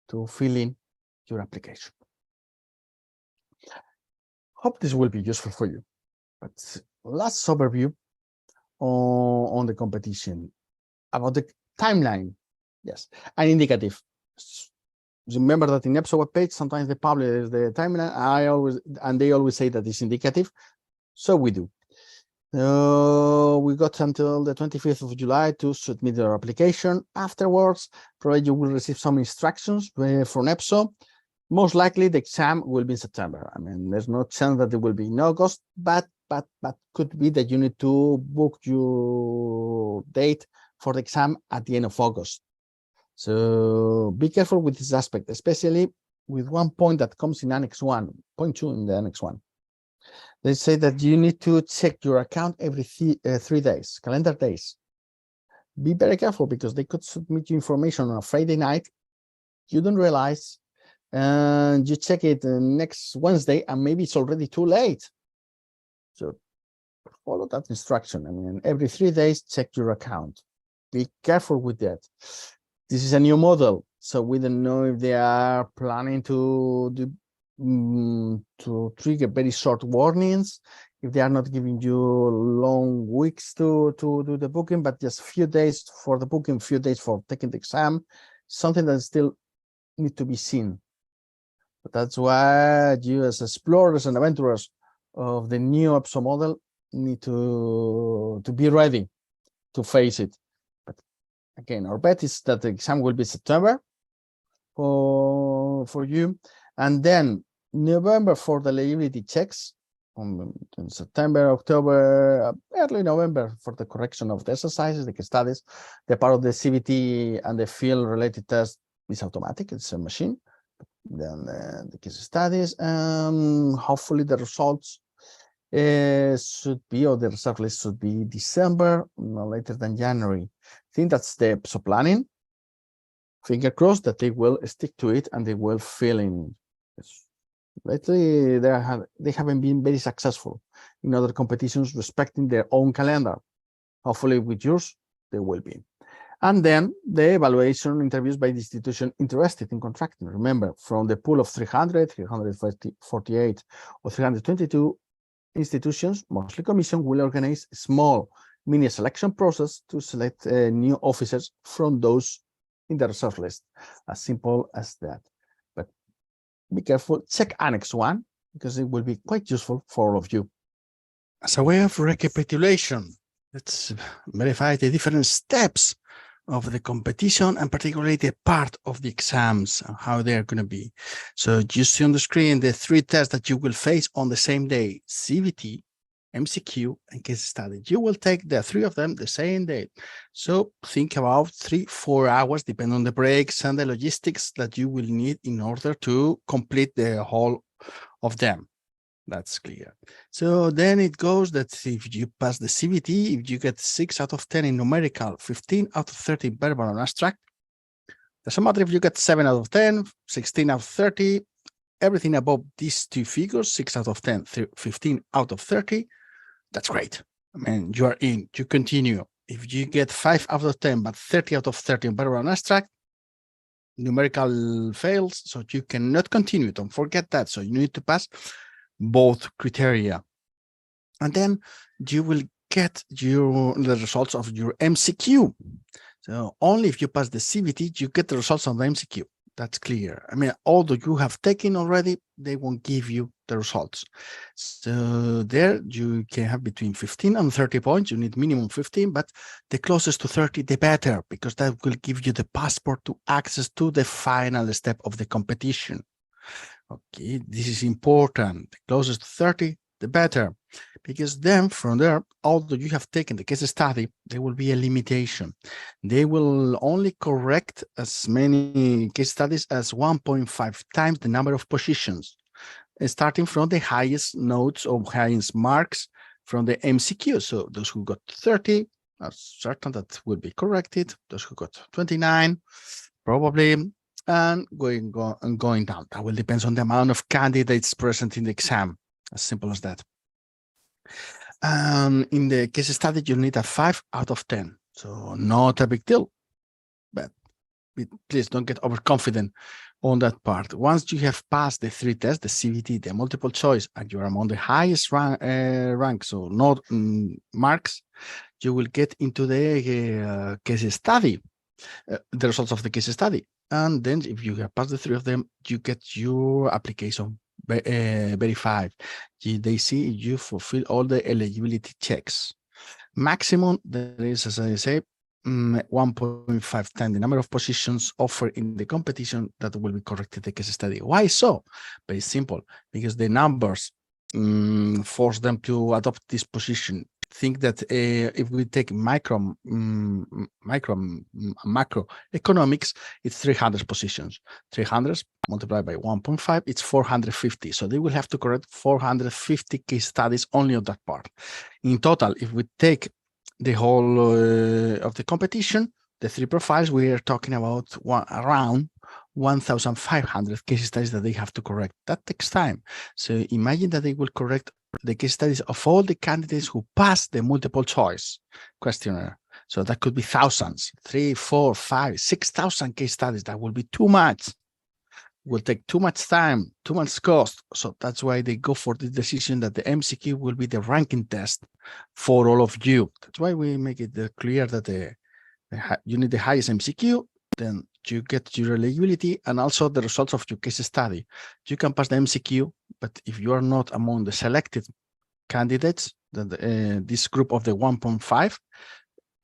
to fill in your application. Hope this will be useful for you. But last overview on the competition, about the timeline. Yes, an indicative. Remember that in EPSO web page, sometimes they publish the timeline. They always say that it's indicative. So we do. We got until the 25th of July to submit your application. Afterwards, probably you will receive some instructions from EPSO. Most likely the exam will be in September. I mean, there's no chance that it will be in August, but could be that you need to book your date for the exam at the end of August. So be careful with this aspect, especially with one point that comes in Annex 1, point 2 in the Annex 1. They say that you need to check your account every 3 days, calendar days. Be very careful, because they could submit you information on a Friday night. You don't realize, and you check it next Wednesday, and maybe it's already too late. So follow that instruction. I mean, every 3 days, check your account. Be careful with that. This is a new model, so we don't know if they are planning to trigger very short warnings, if they are not giving you long weeks to do the booking, but just a few days for the booking, few days for taking the exam, something that still need to be seen. But that's why you, as explorers and adventurers of the new EPSO model, need to be ready to face it. But again, our bet is that the exam will be September for you, and then November for the eligibility checks, in September, October, early November for the correction of the exercises, the case studies. The part of the CBT and the field-related test is automatic. It's a machine. Then the case studies, hopefully the results should be, or the result list should be December, no later than January. I think that's the EPSO planning. Finger crossed that they will stick to it and they will fill in. Lately, they haven't been very successful in other competitions respecting their own calendar. Hopefully with yours, they will be. And then the evaluation interviews by the institution interested in contracting. Remember, from the pool of 300, 348, or 322 institutions, mostly commission will organize a small mini selection process to select new officers from those in the reserve list. As simple as that. But be careful, check Annex 1, because it will be quite useful for all of you. As a way of recapitulation, let's verify the different steps of the competition and particularly the part of the exams and how they're going to be. So you see on the screen the 3 tests that you will face on the same day: CBT, MCQ, and case study. You will take the 3 of them the same day. So think about 3-4 hours, depending on the breaks and the logistics that you will need in order to complete the whole of them. That's clear. So then it goes that if you pass the CBT, if you get 6 out of 10 in numerical, 15 out of 30 in verbal and abstract, doesn't matter if you get 7 out of 10, 16 out of 30, everything above these 2 figures, 6 out of 10, 15 out of 30, that's great. I mean, you are in, you continue. If you get 5 out of 10, but 30 out of 30 in verbal and abstract, numerical fails, so you cannot continue. Don't forget that. So you need to pass both criteria, and then you will get the results of your MCQ. So only if you pass the CBT, you get the results of the MCQ. That's clear. I mean, although you have taken already, they won't give you the results. So there you can have between 15 and 30 points. You need minimum 15, but the closest to 30, the better, because that will give you the passport to access to the final step of the competition. Okay, this is important. The closest to 30, the better, because then from there, although you have taken the case study, there will be a limitation. They will only correct as many case studies as 1.5 times the number of positions, starting from the highest notes or highest marks from the MCQ. So those who got 30 are certain that will be corrected. Those who got 29, probably, and going down. That will depend on the amount of candidates present in the exam. As simple as that. In the case study, you need a 5 out of 10. So not a big deal, but please don't get overconfident on that part. Once you have passed the 3 tests, the CBT, the multiple choice, and you are among the highest rank, so not marks, you will get into the case study, the results of the case study. And then if you have passed the 3 of them, you get your application verified. They see you fulfill all the eligibility checks. Maximum, there is, as I say, 1.5 times the number of positions offered in the competition that will be corrected the case study. Why so? Very simple, because the numbers force them to adopt this position. Think that if we take macroeconomics, it's 300 positions. 300 multiplied by 1.5, it's 450. So they will have to correct 450 case studies only on that part. In total, if we take the whole of the competition, the 3 profiles, we are talking about around 1,500 case studies that they have to correct. That takes time. So imagine that they will correct the case studies of all the candidates who passed the multiple choice questionnaire. So that could be thousands, 3, 4, 5, 6,000 case studies. That will be too much. Will take too much time, too much cost. So that's why they go for the decision that the MCQ will be the ranking test for all of you. That's why we make it clear that you need the highest MCQ, then you get your eligibility and also the results of your case study. You can pass the MCQ, but if you are not among the selected candidates, then this group of the 1.5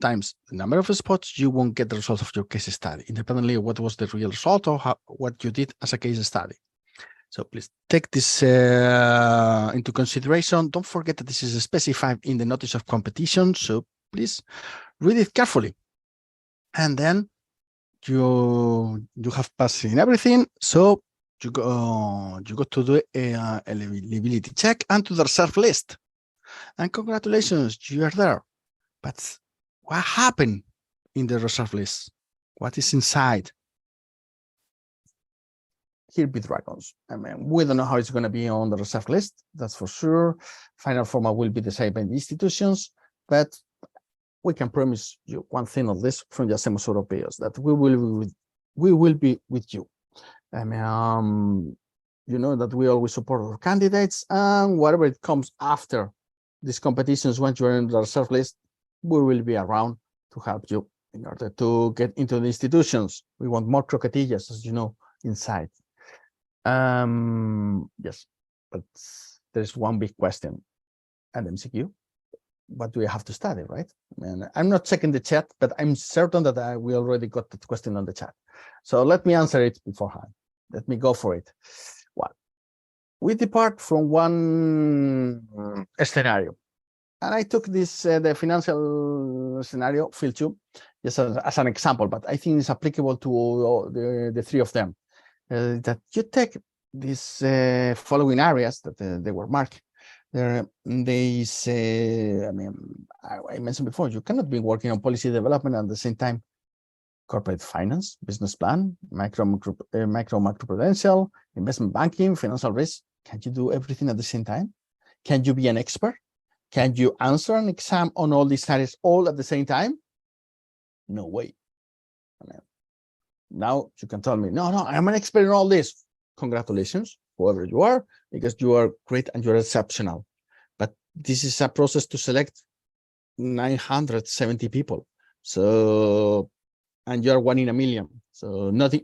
times the number of spots, you won't get the results of your case study, independently of what was the real result or what you did as a case study. So please take this into consideration. Don't forget that this is specified in the notice of competition. So please read it carefully. And then you have passed in everything. So you go to the eligibility check and to the reserve list. And congratulations, you are there. But what happened in the reserve list? What is inside? Here be dragons. I mean, we don't know how it's going to be on the reserve list, that's for sure. Final format will be decided by the institutions, but we can promise you one thing on this from YaSemosEuropeos, that we will be with you. I mean, you know that we always support our candidates, and whatever it comes after these competitions, once you're in the reserve list, we will be around to help you in order to get into the institutions. We want more croquetillas, as you know, inside. Yes, but there's one big question at MCQ. What do we have to study, right? And I'm not checking the chat, but I'm certain that we already got that question on the chat. So let me answer it beforehand. Let me go for it. Well, we depart from one scenario. And I took this, the financial scenario, field 2, just as an example, but I think it's applicable to the three of them. That you take these following areas that they were marked. They say, I mean, I mentioned before, you cannot be working on policy development at the same time. Corporate finance, business plan, macroprudential, investment banking, financial risk. Can you do everything at the same time? Can you be an expert? Can you answer an exam on all these areas all at the same time? No way. I mean, now you can tell me, no, I'm an expert in all this. Congratulations, whoever you are, because you are great and you're exceptional. But this is a process to select 970 people. So, and you're 1 in a million. So not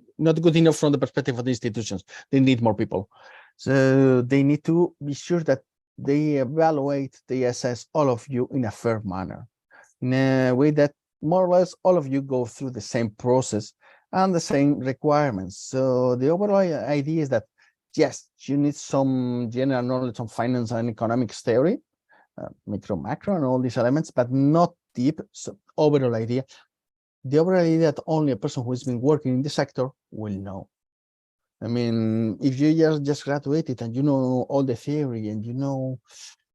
good enough from the perspective of the institutions. They need more people. So they need to be sure that they evaluate, they assess all of you in a fair manner, in a way that more or less all of you go through the same process and the same requirements. So the overall idea is that, yes, you need some general knowledge on finance and economics theory, macro, and all these elements, but not deep. So overall idea, the overall idea that only a person who has been working in the sector will know. I mean, if you just graduated and you know all the theory and you know,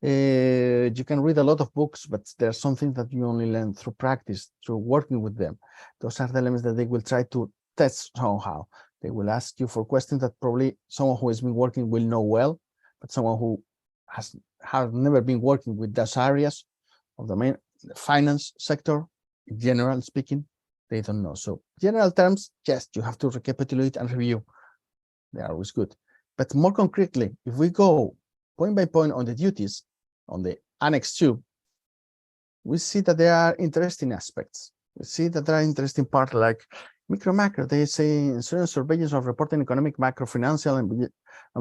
you can read a lot of books, but there's something that you only learn through practice, through working with them. Those are the elements that they will try to test somehow. They will ask you for questions that probably someone who has been working will know well, but someone who has never been working with those areas of the main finance sector, general speaking, they don't know. So general terms, yes, you have to recapitulate and review. They are always good. But more concretely, if we go point by point on the duties, on the Annex 2, we see that there are interesting aspects. We see that there are interesting parts like macro. They say insurance surveillance of reporting economic, macro, financial, and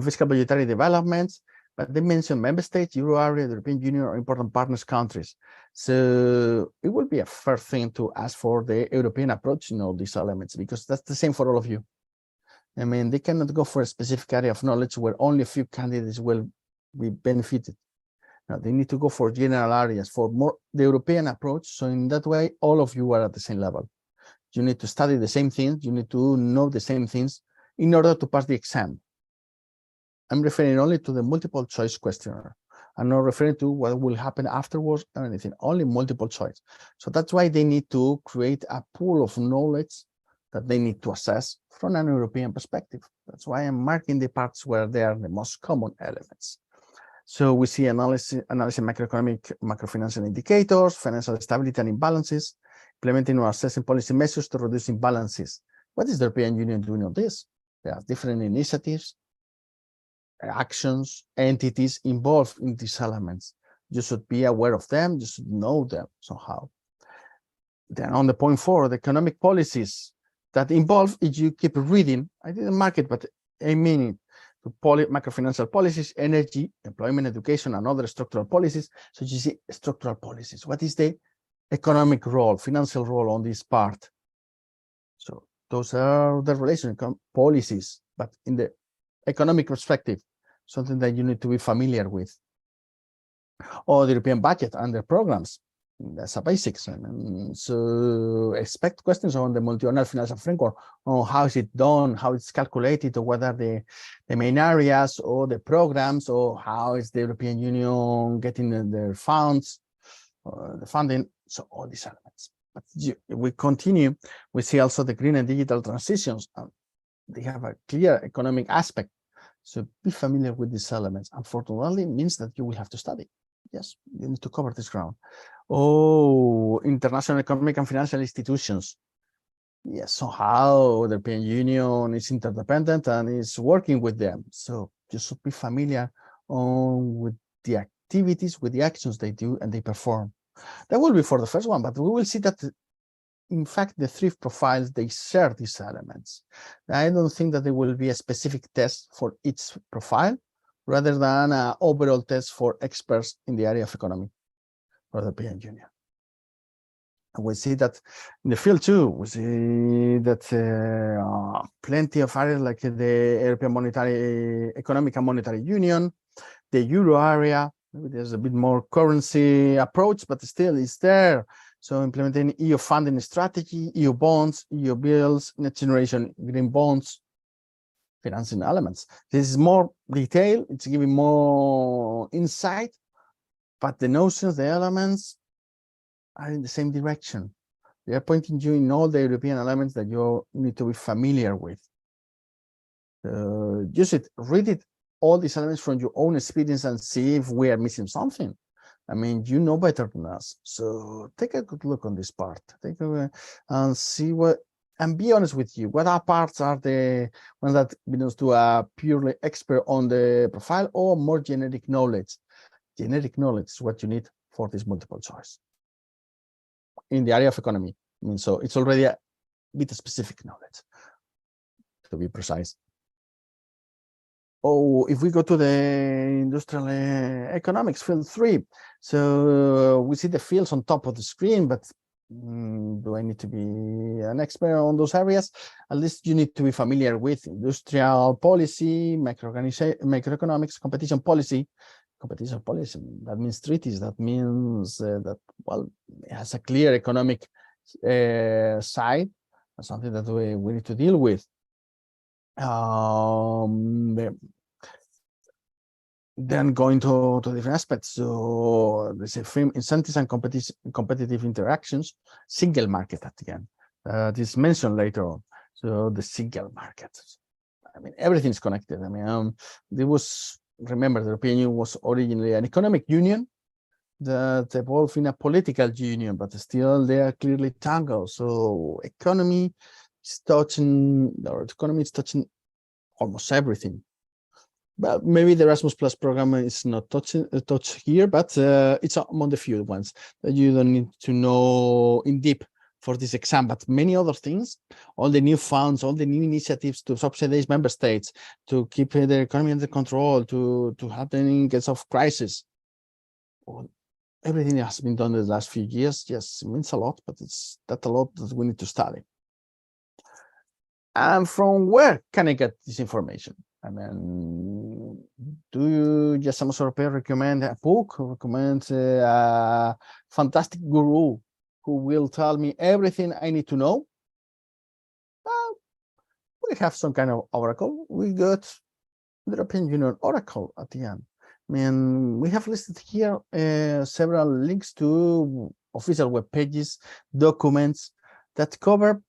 fiscal budgetary developments. But they mention member states, Euro area, the European Union, or important partners countries. So it will be a fair thing to ask for the European approach in all these elements, because that's the same for all of you. I mean, they cannot go for a specific area of knowledge where only a few candidates will be benefited. Now, they need to go for general areas, for more the European approach. So in that way, all of you are at the same level. You need to study the same things. You need to know the same things in order to pass the exam. I'm referring only to the multiple choice questionnaire. I'm not referring to what will happen afterwards or anything, only multiple choice. So that's why they need to create a pool of knowledge that they need to assess from an European perspective. That's why I'm marking the parts where they are the most common elements. So we see analyzing macroeconomic, macrofinancial indicators, financial stability and imbalances, implementing or assessing policy measures to reduce imbalances. What is the European Union doing on this? There are different initiatives, actions, entities involved in these elements. You should be aware of them. You should know them somehow. Then on the point 4, the economic policies that involve, if you keep reading, I didn't mark it, but I mean it, to macrofinancial policies, energy, employment, education, and other structural policies. So you see structural policies. What is the economic role, financial role on this part? So those are the relation policies, but in the economic perspective, something that you need to be familiar with. Or the European budget and their programs. That's a basics. So expect questions on the multi-annual financial framework, on how is it done, how it's calculated, or what are the main areas or the programs, or how is the European Union getting their funds, the funding. So all these elements. But we continue, we see also the green and digital transitions. They have a clear economic aspect. So be familiar with these elements. Unfortunately, it means that you will have to study. Yes, you need to cover this ground. Oh, international economic and financial institutions. Yes, so how the European Union is interdependent and is working with them. So you should be familiar with the activities, with the actions they do and they perform. That will be for the first one, but we will see that in fact, the three profiles, they share these elements. I don't think that there will be a specific test for each profile, rather than an overall test for experts in the area of economy for the European Union. And we see that in the field too, we see that plenty of areas like the European Economic and Monetary Union, the Euro area, maybe there's a bit more currency approach, but still it's there. So implementing EU funding strategy, EU bonds, EU bills, next generation green bonds, financing elements. This is more detail, it's giving more insight, but the notions, the elements are in the same direction. They are pointing you in all the European elements that you need to be familiar with. Use it, read it, all these elements from your own experience and see if we are missing something. I mean, you know better than us. So take a good look on this part. Take a and see what, and be honest with you. What are parts are the ones that belongs to a purely expert on the profile or more generic knowledge? Generic knowledge is what you need for this multiple choice. In the area of economy, I mean, so it's already a bit of specific knowledge, to be precise. Oh, if we go to the industrial economics field 3, so we see the fields on top of the screen, but do I need to be an expert on those areas? At least you need to be familiar with industrial policy, macroeconomics, competition policy. Competition policy, that means treaties, that means that, well, it has a clear economic side, something that we need to deal with. Then going to different aspects. So there's a frame incentives and competitive interactions, single market at the end. This is mentioned later on. So the single market. I mean, everything's connected. I mean, there was, remember, the European Union was originally an economic union that evolved in a political union, but still they are clearly tangled. So economy is touching, or economy is touching almost everything. But maybe the Erasmus Plus program is not touched here, but it's among the few ones that you don't need to know in deep for this exam. But many other things, all the new funds, all the new initiatives to subsidize member states, to keep the economy under control, to have them in case of crisis. Everything that has been done in the last few years, yes, it means a lot, but it's that a lot that we need to study. And from where can I get this information? I mean, do you, YaSemosEuropeos, recommend a book, recommend a fantastic guru who will tell me everything I need to know? Well, we have some kind of oracle. We got the European Union oracle at the end. I mean, we have listed here several links to official web pages, documents that cover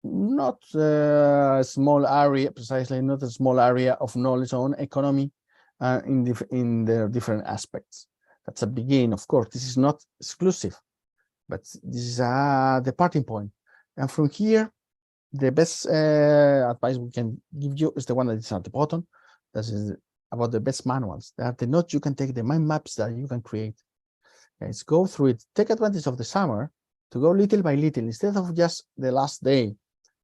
not a small area, precisely not a small area of knowledge on economy in their different aspects. That's a beginning. Of course, this is not exclusive, but this is a departing point. And from here, the best advice we can give you is the one that is at the bottom. That is about the best manuals. They are the notes you can take, the mind maps that you can create. Let's go through it. Take advantage of the summer to go little by little, instead of just the last day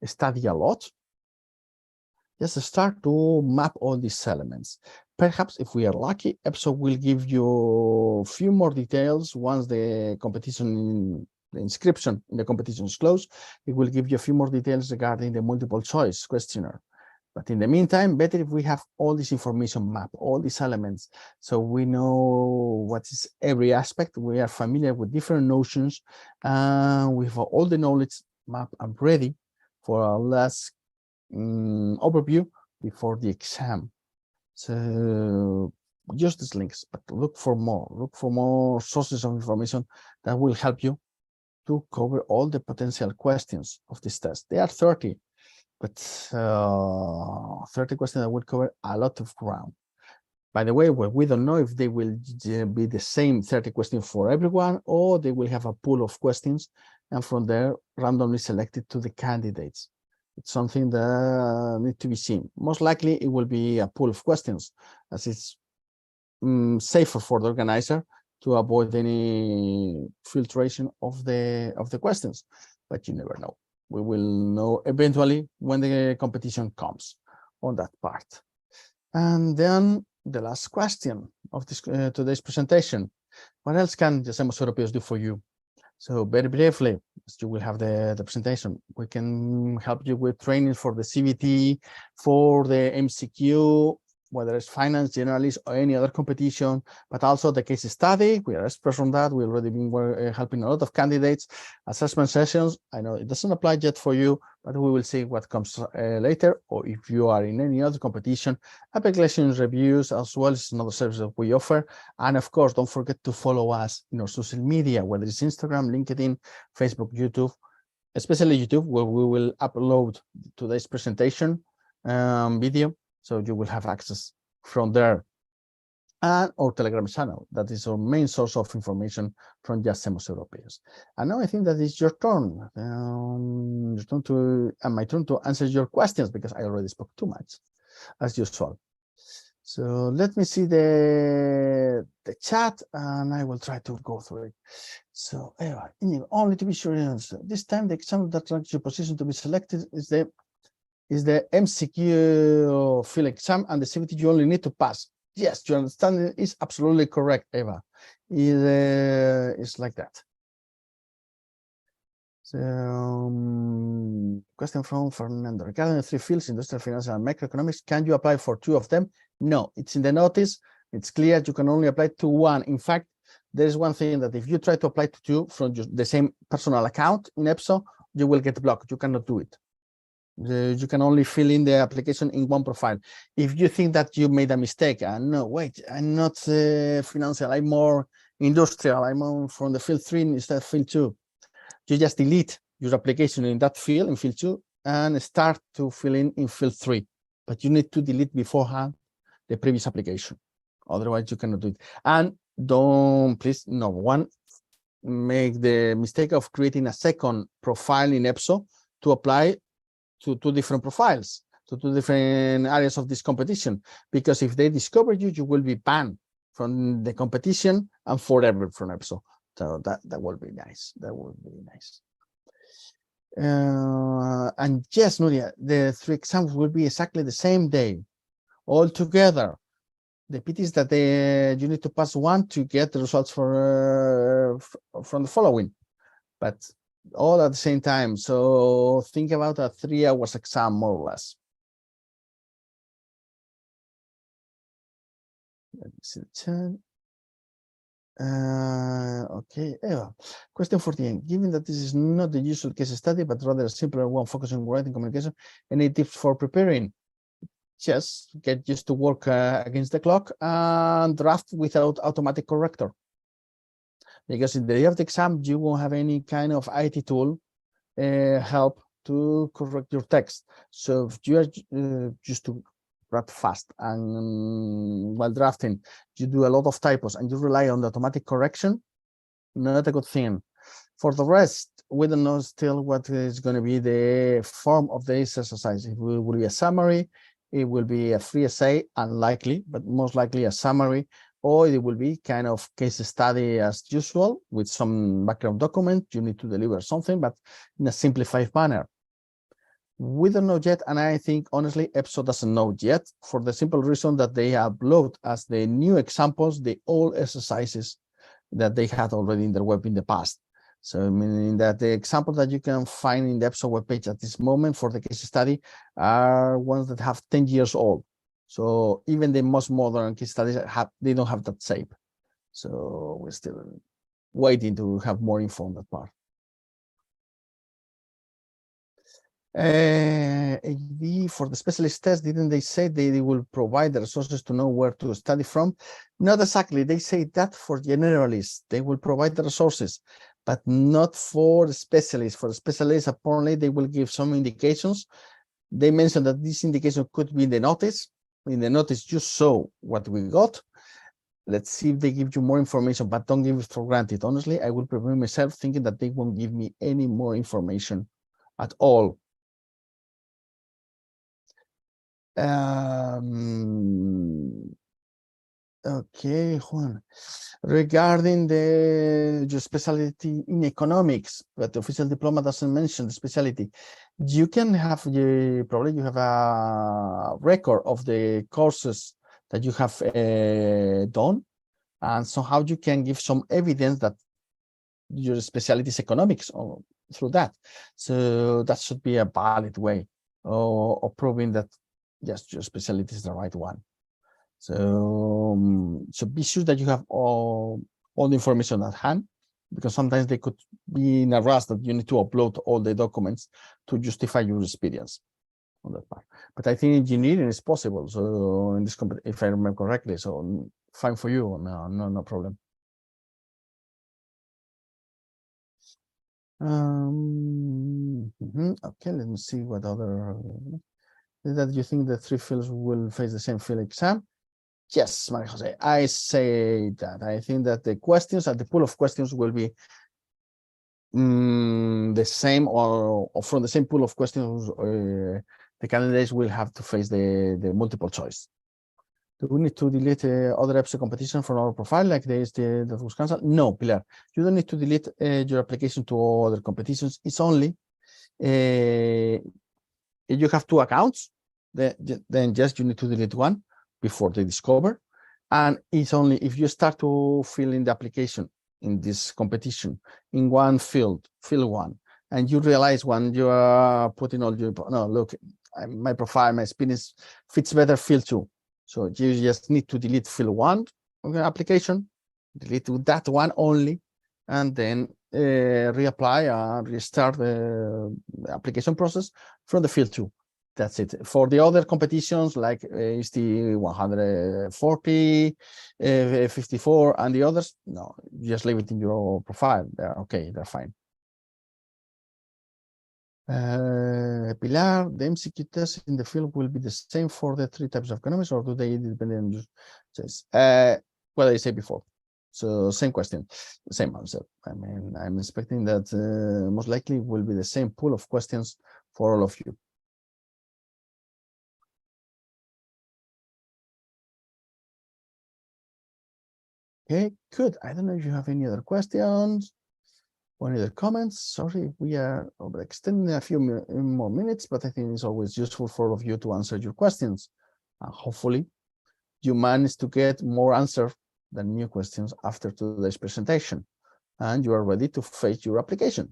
study a lot. Just start to map all these elements. Perhaps if we are lucky, EPSO will give you a few more details once the competition, the inscription in the competition is closed. It will give you a few more details regarding the multiple choice questionnaire. But in the meantime, better if we have all this information map, all these elements, so we know what is every aspect. We are familiar with different notions, and we have all the knowledge map and ready for our last overview before the exam. So use these links, but look for more sources of information that will help you to cover all the potential questions of this test. There are 30, but 30 questions that will cover a lot of ground. By the way, well, we don't know if they will be the same 30 questions for everyone, or they will have a pool of questions, and from there, randomly selected to the candidates. It's something that needs to be seen. Most likely, it will be a pool of questions, as it's safer for the organizer to avoid any filtration of the questions. But you never know. We will know eventually when the competition comes on that part. And then the last question of this today's presentation: what else can the YaSemosEuropeos do for you? So very briefly, as you will have the presentation, we can help you with training for the CBT, for the MCQ, whether it's finance, generalist, or any other competition, but also the case study. We are experts on that. We've already been helping a lot of candidates. Assessment sessions, I know it doesn't apply yet for you, but we will see what comes later, or if you are in any other competition, application reviews, as well as another service that we offer. And of course, don't forget to follow us in our social media, whether it's Instagram, LinkedIn, Facebook, YouTube, especially YouTube, where we will upload today's presentation video. So you will have access from there, and our Telegram channel. That is our main source of information from YaSemosEuropeos. And now I think that it's your turn. My turn to answer your questions, because I already spoke too much, as usual. So let me see the chat, and I will try to go through it. So Eva, only to be sure, this time the exam that ranks your position to be selected is the MCQ field exam, and the CBT you only need to pass. Yes, your understanding is absolutely correct, Eva. It's like that. So, question from Fernando. Regarding the 3 fields, industrial, financial, and macroeconomics, can you apply for 2 of them? No, it's in the notice. It's clear you can only apply to 1. In fact, there is one thing that if you try to apply to 2 from the same personal account in EPSO, you will get blocked. You cannot do it. You can only fill in the application in 1 profile. If you think that you made a mistake, no, wait, I'm not financial, I'm more industrial, I'm on from the field 3 instead of field 2. You just delete your application in that field, in field 2, and start to fill in field 3. But you need to delete beforehand the previous application. Otherwise, you cannot do it. And please, no one make the mistake of creating a second profile in EPSO to apply to 2 different profiles, to 2 different areas of this competition, because if they discover you, you will be banned from the competition and forever from EPSO. So that will be nice. That would be nice. And yes, Nuria, the 3 exams will be exactly the same day, all together. The pity is that you need to pass 1 to get the results from the following, but all at the same time. So think about a 3 hours exam, more or less. Let me see the chat. Okay, Eva. Question 14. Given that this is not the usual case study, but rather a simpler one focusing on writing communication, any tips for preparing? Just get used to work against the clock and draft without automatic corrector. Because in the day of the exam, you won't have any kind of IT tool help to correct your text. So if you are just to write fast, and while drafting, you do a lot of typos and you rely on the automatic correction, not a good thing. For the rest, we don't know still what is going to be the form of this exercise. It will be a summary, it will be a free essay, unlikely, but most likely a summary, or it will be kind of case study as usual with some background document. You need to deliver something, but in a simplified manner. We don't know yet, and I think honestly EPSO doesn't know yet, for the simple reason that they upload as the new examples the old exercises that they had already in their web in the past. So meaning that the examples that you can find in the EPSO webpage at this moment for the case study are ones that have 10 years old. So even the most modern case studies they don't have that shape. So we're still waiting to have more info on that part. AD for the specialist test, didn't they say they will provide the resources to know where to study from? Not exactly. They say that for generalists, they will provide the resources, but not for the specialists. For the specialists, apparently, they will give some indications. They mentioned that this indication could be in the notice. In the notice, you saw what we got. Let's see if they give you more information, but don't give it for granted. Honestly, I will prepare myself thinking that they won't give me any more information at all. Okay, Juan. Regarding your specialty in economics, but the official diploma doesn't mention the specialty. You can have probably you have a record of the courses that you have done, and somehow you can give some evidence that your specialty is economics or through that. So that should be a valid way of proving that yes, your specialty is the right one. So so be sure that you have all the information at hand, because sometimes they could be in a rush that you need to upload all the documents to justify your experience on that part. But I think engineering is possible. So in this, if I remember correctly, so fine for you. No problem. Okay, let me see what other that you think the 3 fields will face the same field exam. Yes, Maria Jose, I say that. I think that the questions and the pool of questions will be the same, or from the same pool of questions, the candidates will have to face the multiple choice. Do we need to delete other EPSO competition from our profile like that was cancelled? No, Pilar, you don't need to delete your application to other competitions. It's only if you have 2 accounts, then just you need to delete one before they discover. And it's only if you start to fill in the application in this competition in one field 1, and you realize when you are putting all your, no, look, my profile, my experience fits better field 2. So you just need to delete field 1 of the application, delete that one only, and then reapply and restart the application process from the field 2. That's it. For the other competitions like ST 140, 54, and the others, no, just leave it in your profile. They're okay, they're fine. Pilar, the MCQ test in the field will be the same for the 3 types of economics, or do they depend on use? What I said before. So same question, same answer. I mean, I'm expecting that most likely will be the same pool of questions for all of you. Okay, good. I don't know if you have any other questions or any other comments. Sorry, we are overextending a few more minutes, but I think it's always useful for all of you to answer your questions. And hopefully you manage to get more answers than new questions after today's presentation, and you are ready to face your application.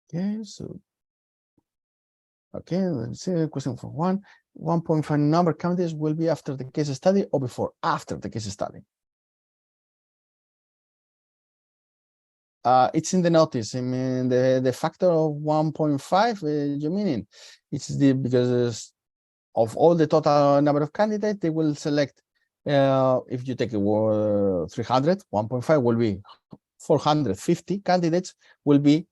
Okay, so okay, let's see a question for 1.5 number candidates will be after the case study or before? After the case study. It's in the notice. I mean, the factor of 1.5, you meaning it's because of all the total number of candidates, they will select, if you take 300, 1.5 will be 450 candidates will be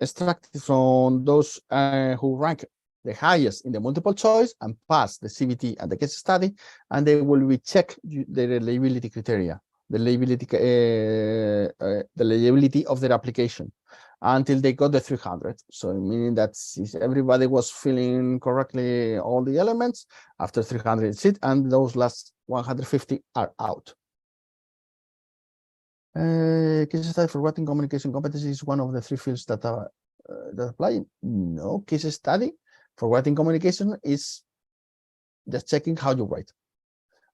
extracted from those who rank the highest in the multiple choice and pass the CBT and the case study, and they will be check the reliability criteria, the reliability of their application until they got the 300. So meaning that if everybody was filling correctly all the elements, after 300 sit, and those last 150 are out. Case study for writing communication competency is one of the 3 fields that are that apply. No, case study for writing communication is just checking how you write.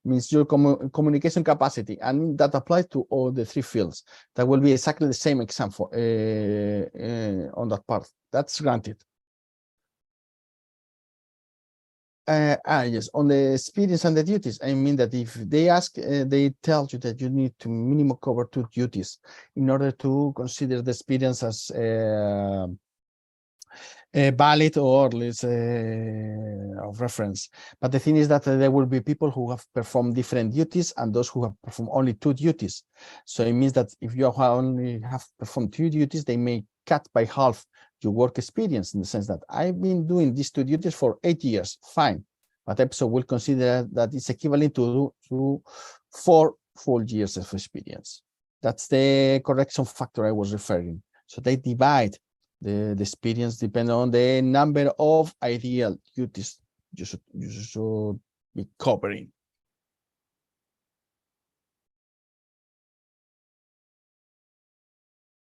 means your communication capacity, and that applies to all the three fields. That will be exactly the same exam for on that part. That's granted. Yes, on the experience and the duties, I mean that if they ask, they tell you that you need to minimum cover 2 duties in order to consider the experience as valid or less of reference. But the thing is that there will be people who have performed different duties and those who have performed only 2 duties. So it means that if you only have performed 2 duties, they may cut by half your work experience, in the sense that I've been doing these 2 duties for 8 years, fine. But EPSO will consider that it's equivalent to 4 full years of experience. That's the correction factor I was referring. So they divide the experience depending on the number of ideal duties you should be covering.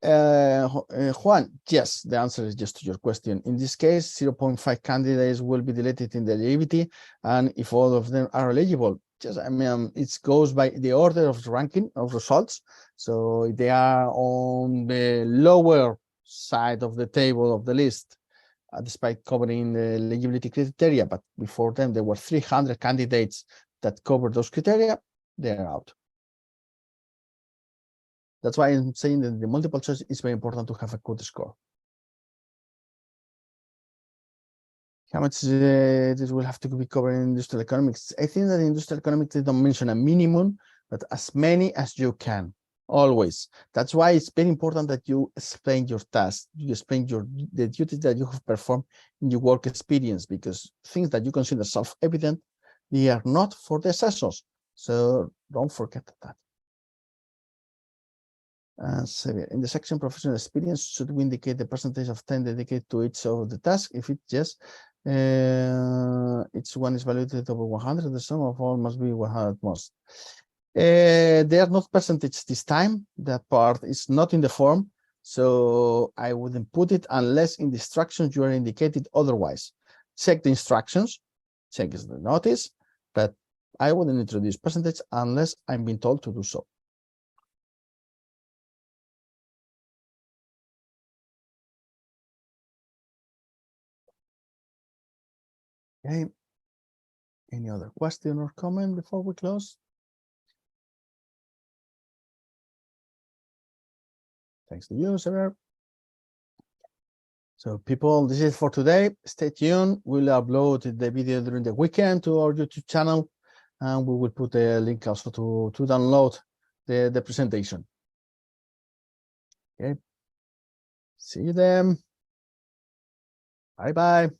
Juan, yes, the answer is yes to your question. In this case, 0.5 candidates will be deleted in the eligibility, and if all of them are eligible, just I mean, it goes by the order of the ranking of results. So if they are on the lower side of the table of the list, despite covering the eligibility criteria, but before them there were 300 candidates that covered those criteria, they're out. That's why I'm saying that the multiple choice is very important to have a good score. How much this will have to be covered in industrial economics? I think that in industrial economics they don't mention a minimum, but as many as you can, always. That's why it's very important that you explain your task, you explain the duties that you have performed in your work experience, because things that you consider self-evident, they are not for the assessors. So don't forget that. So in the section professional experience, should we indicate the percentage of time dedicated to each of the tasks? If it's yes, each one is evaluated over 100, the sum of all must be 100 most. They are not percentage this time. That part is not in the form, so I wouldn't put it unless in the instructions you are indicated otherwise. Check the instructions, check the notice, but I wouldn't introduce percentage unless I'm being told to do so. Okay. Any other question or comment before we close? Thanks to you, sir. So people, this is for today. Stay tuned. We'll upload the video during the weekend to our YouTube channel, and we will put a link also to download the presentation. Okay. See you then. Bye-bye.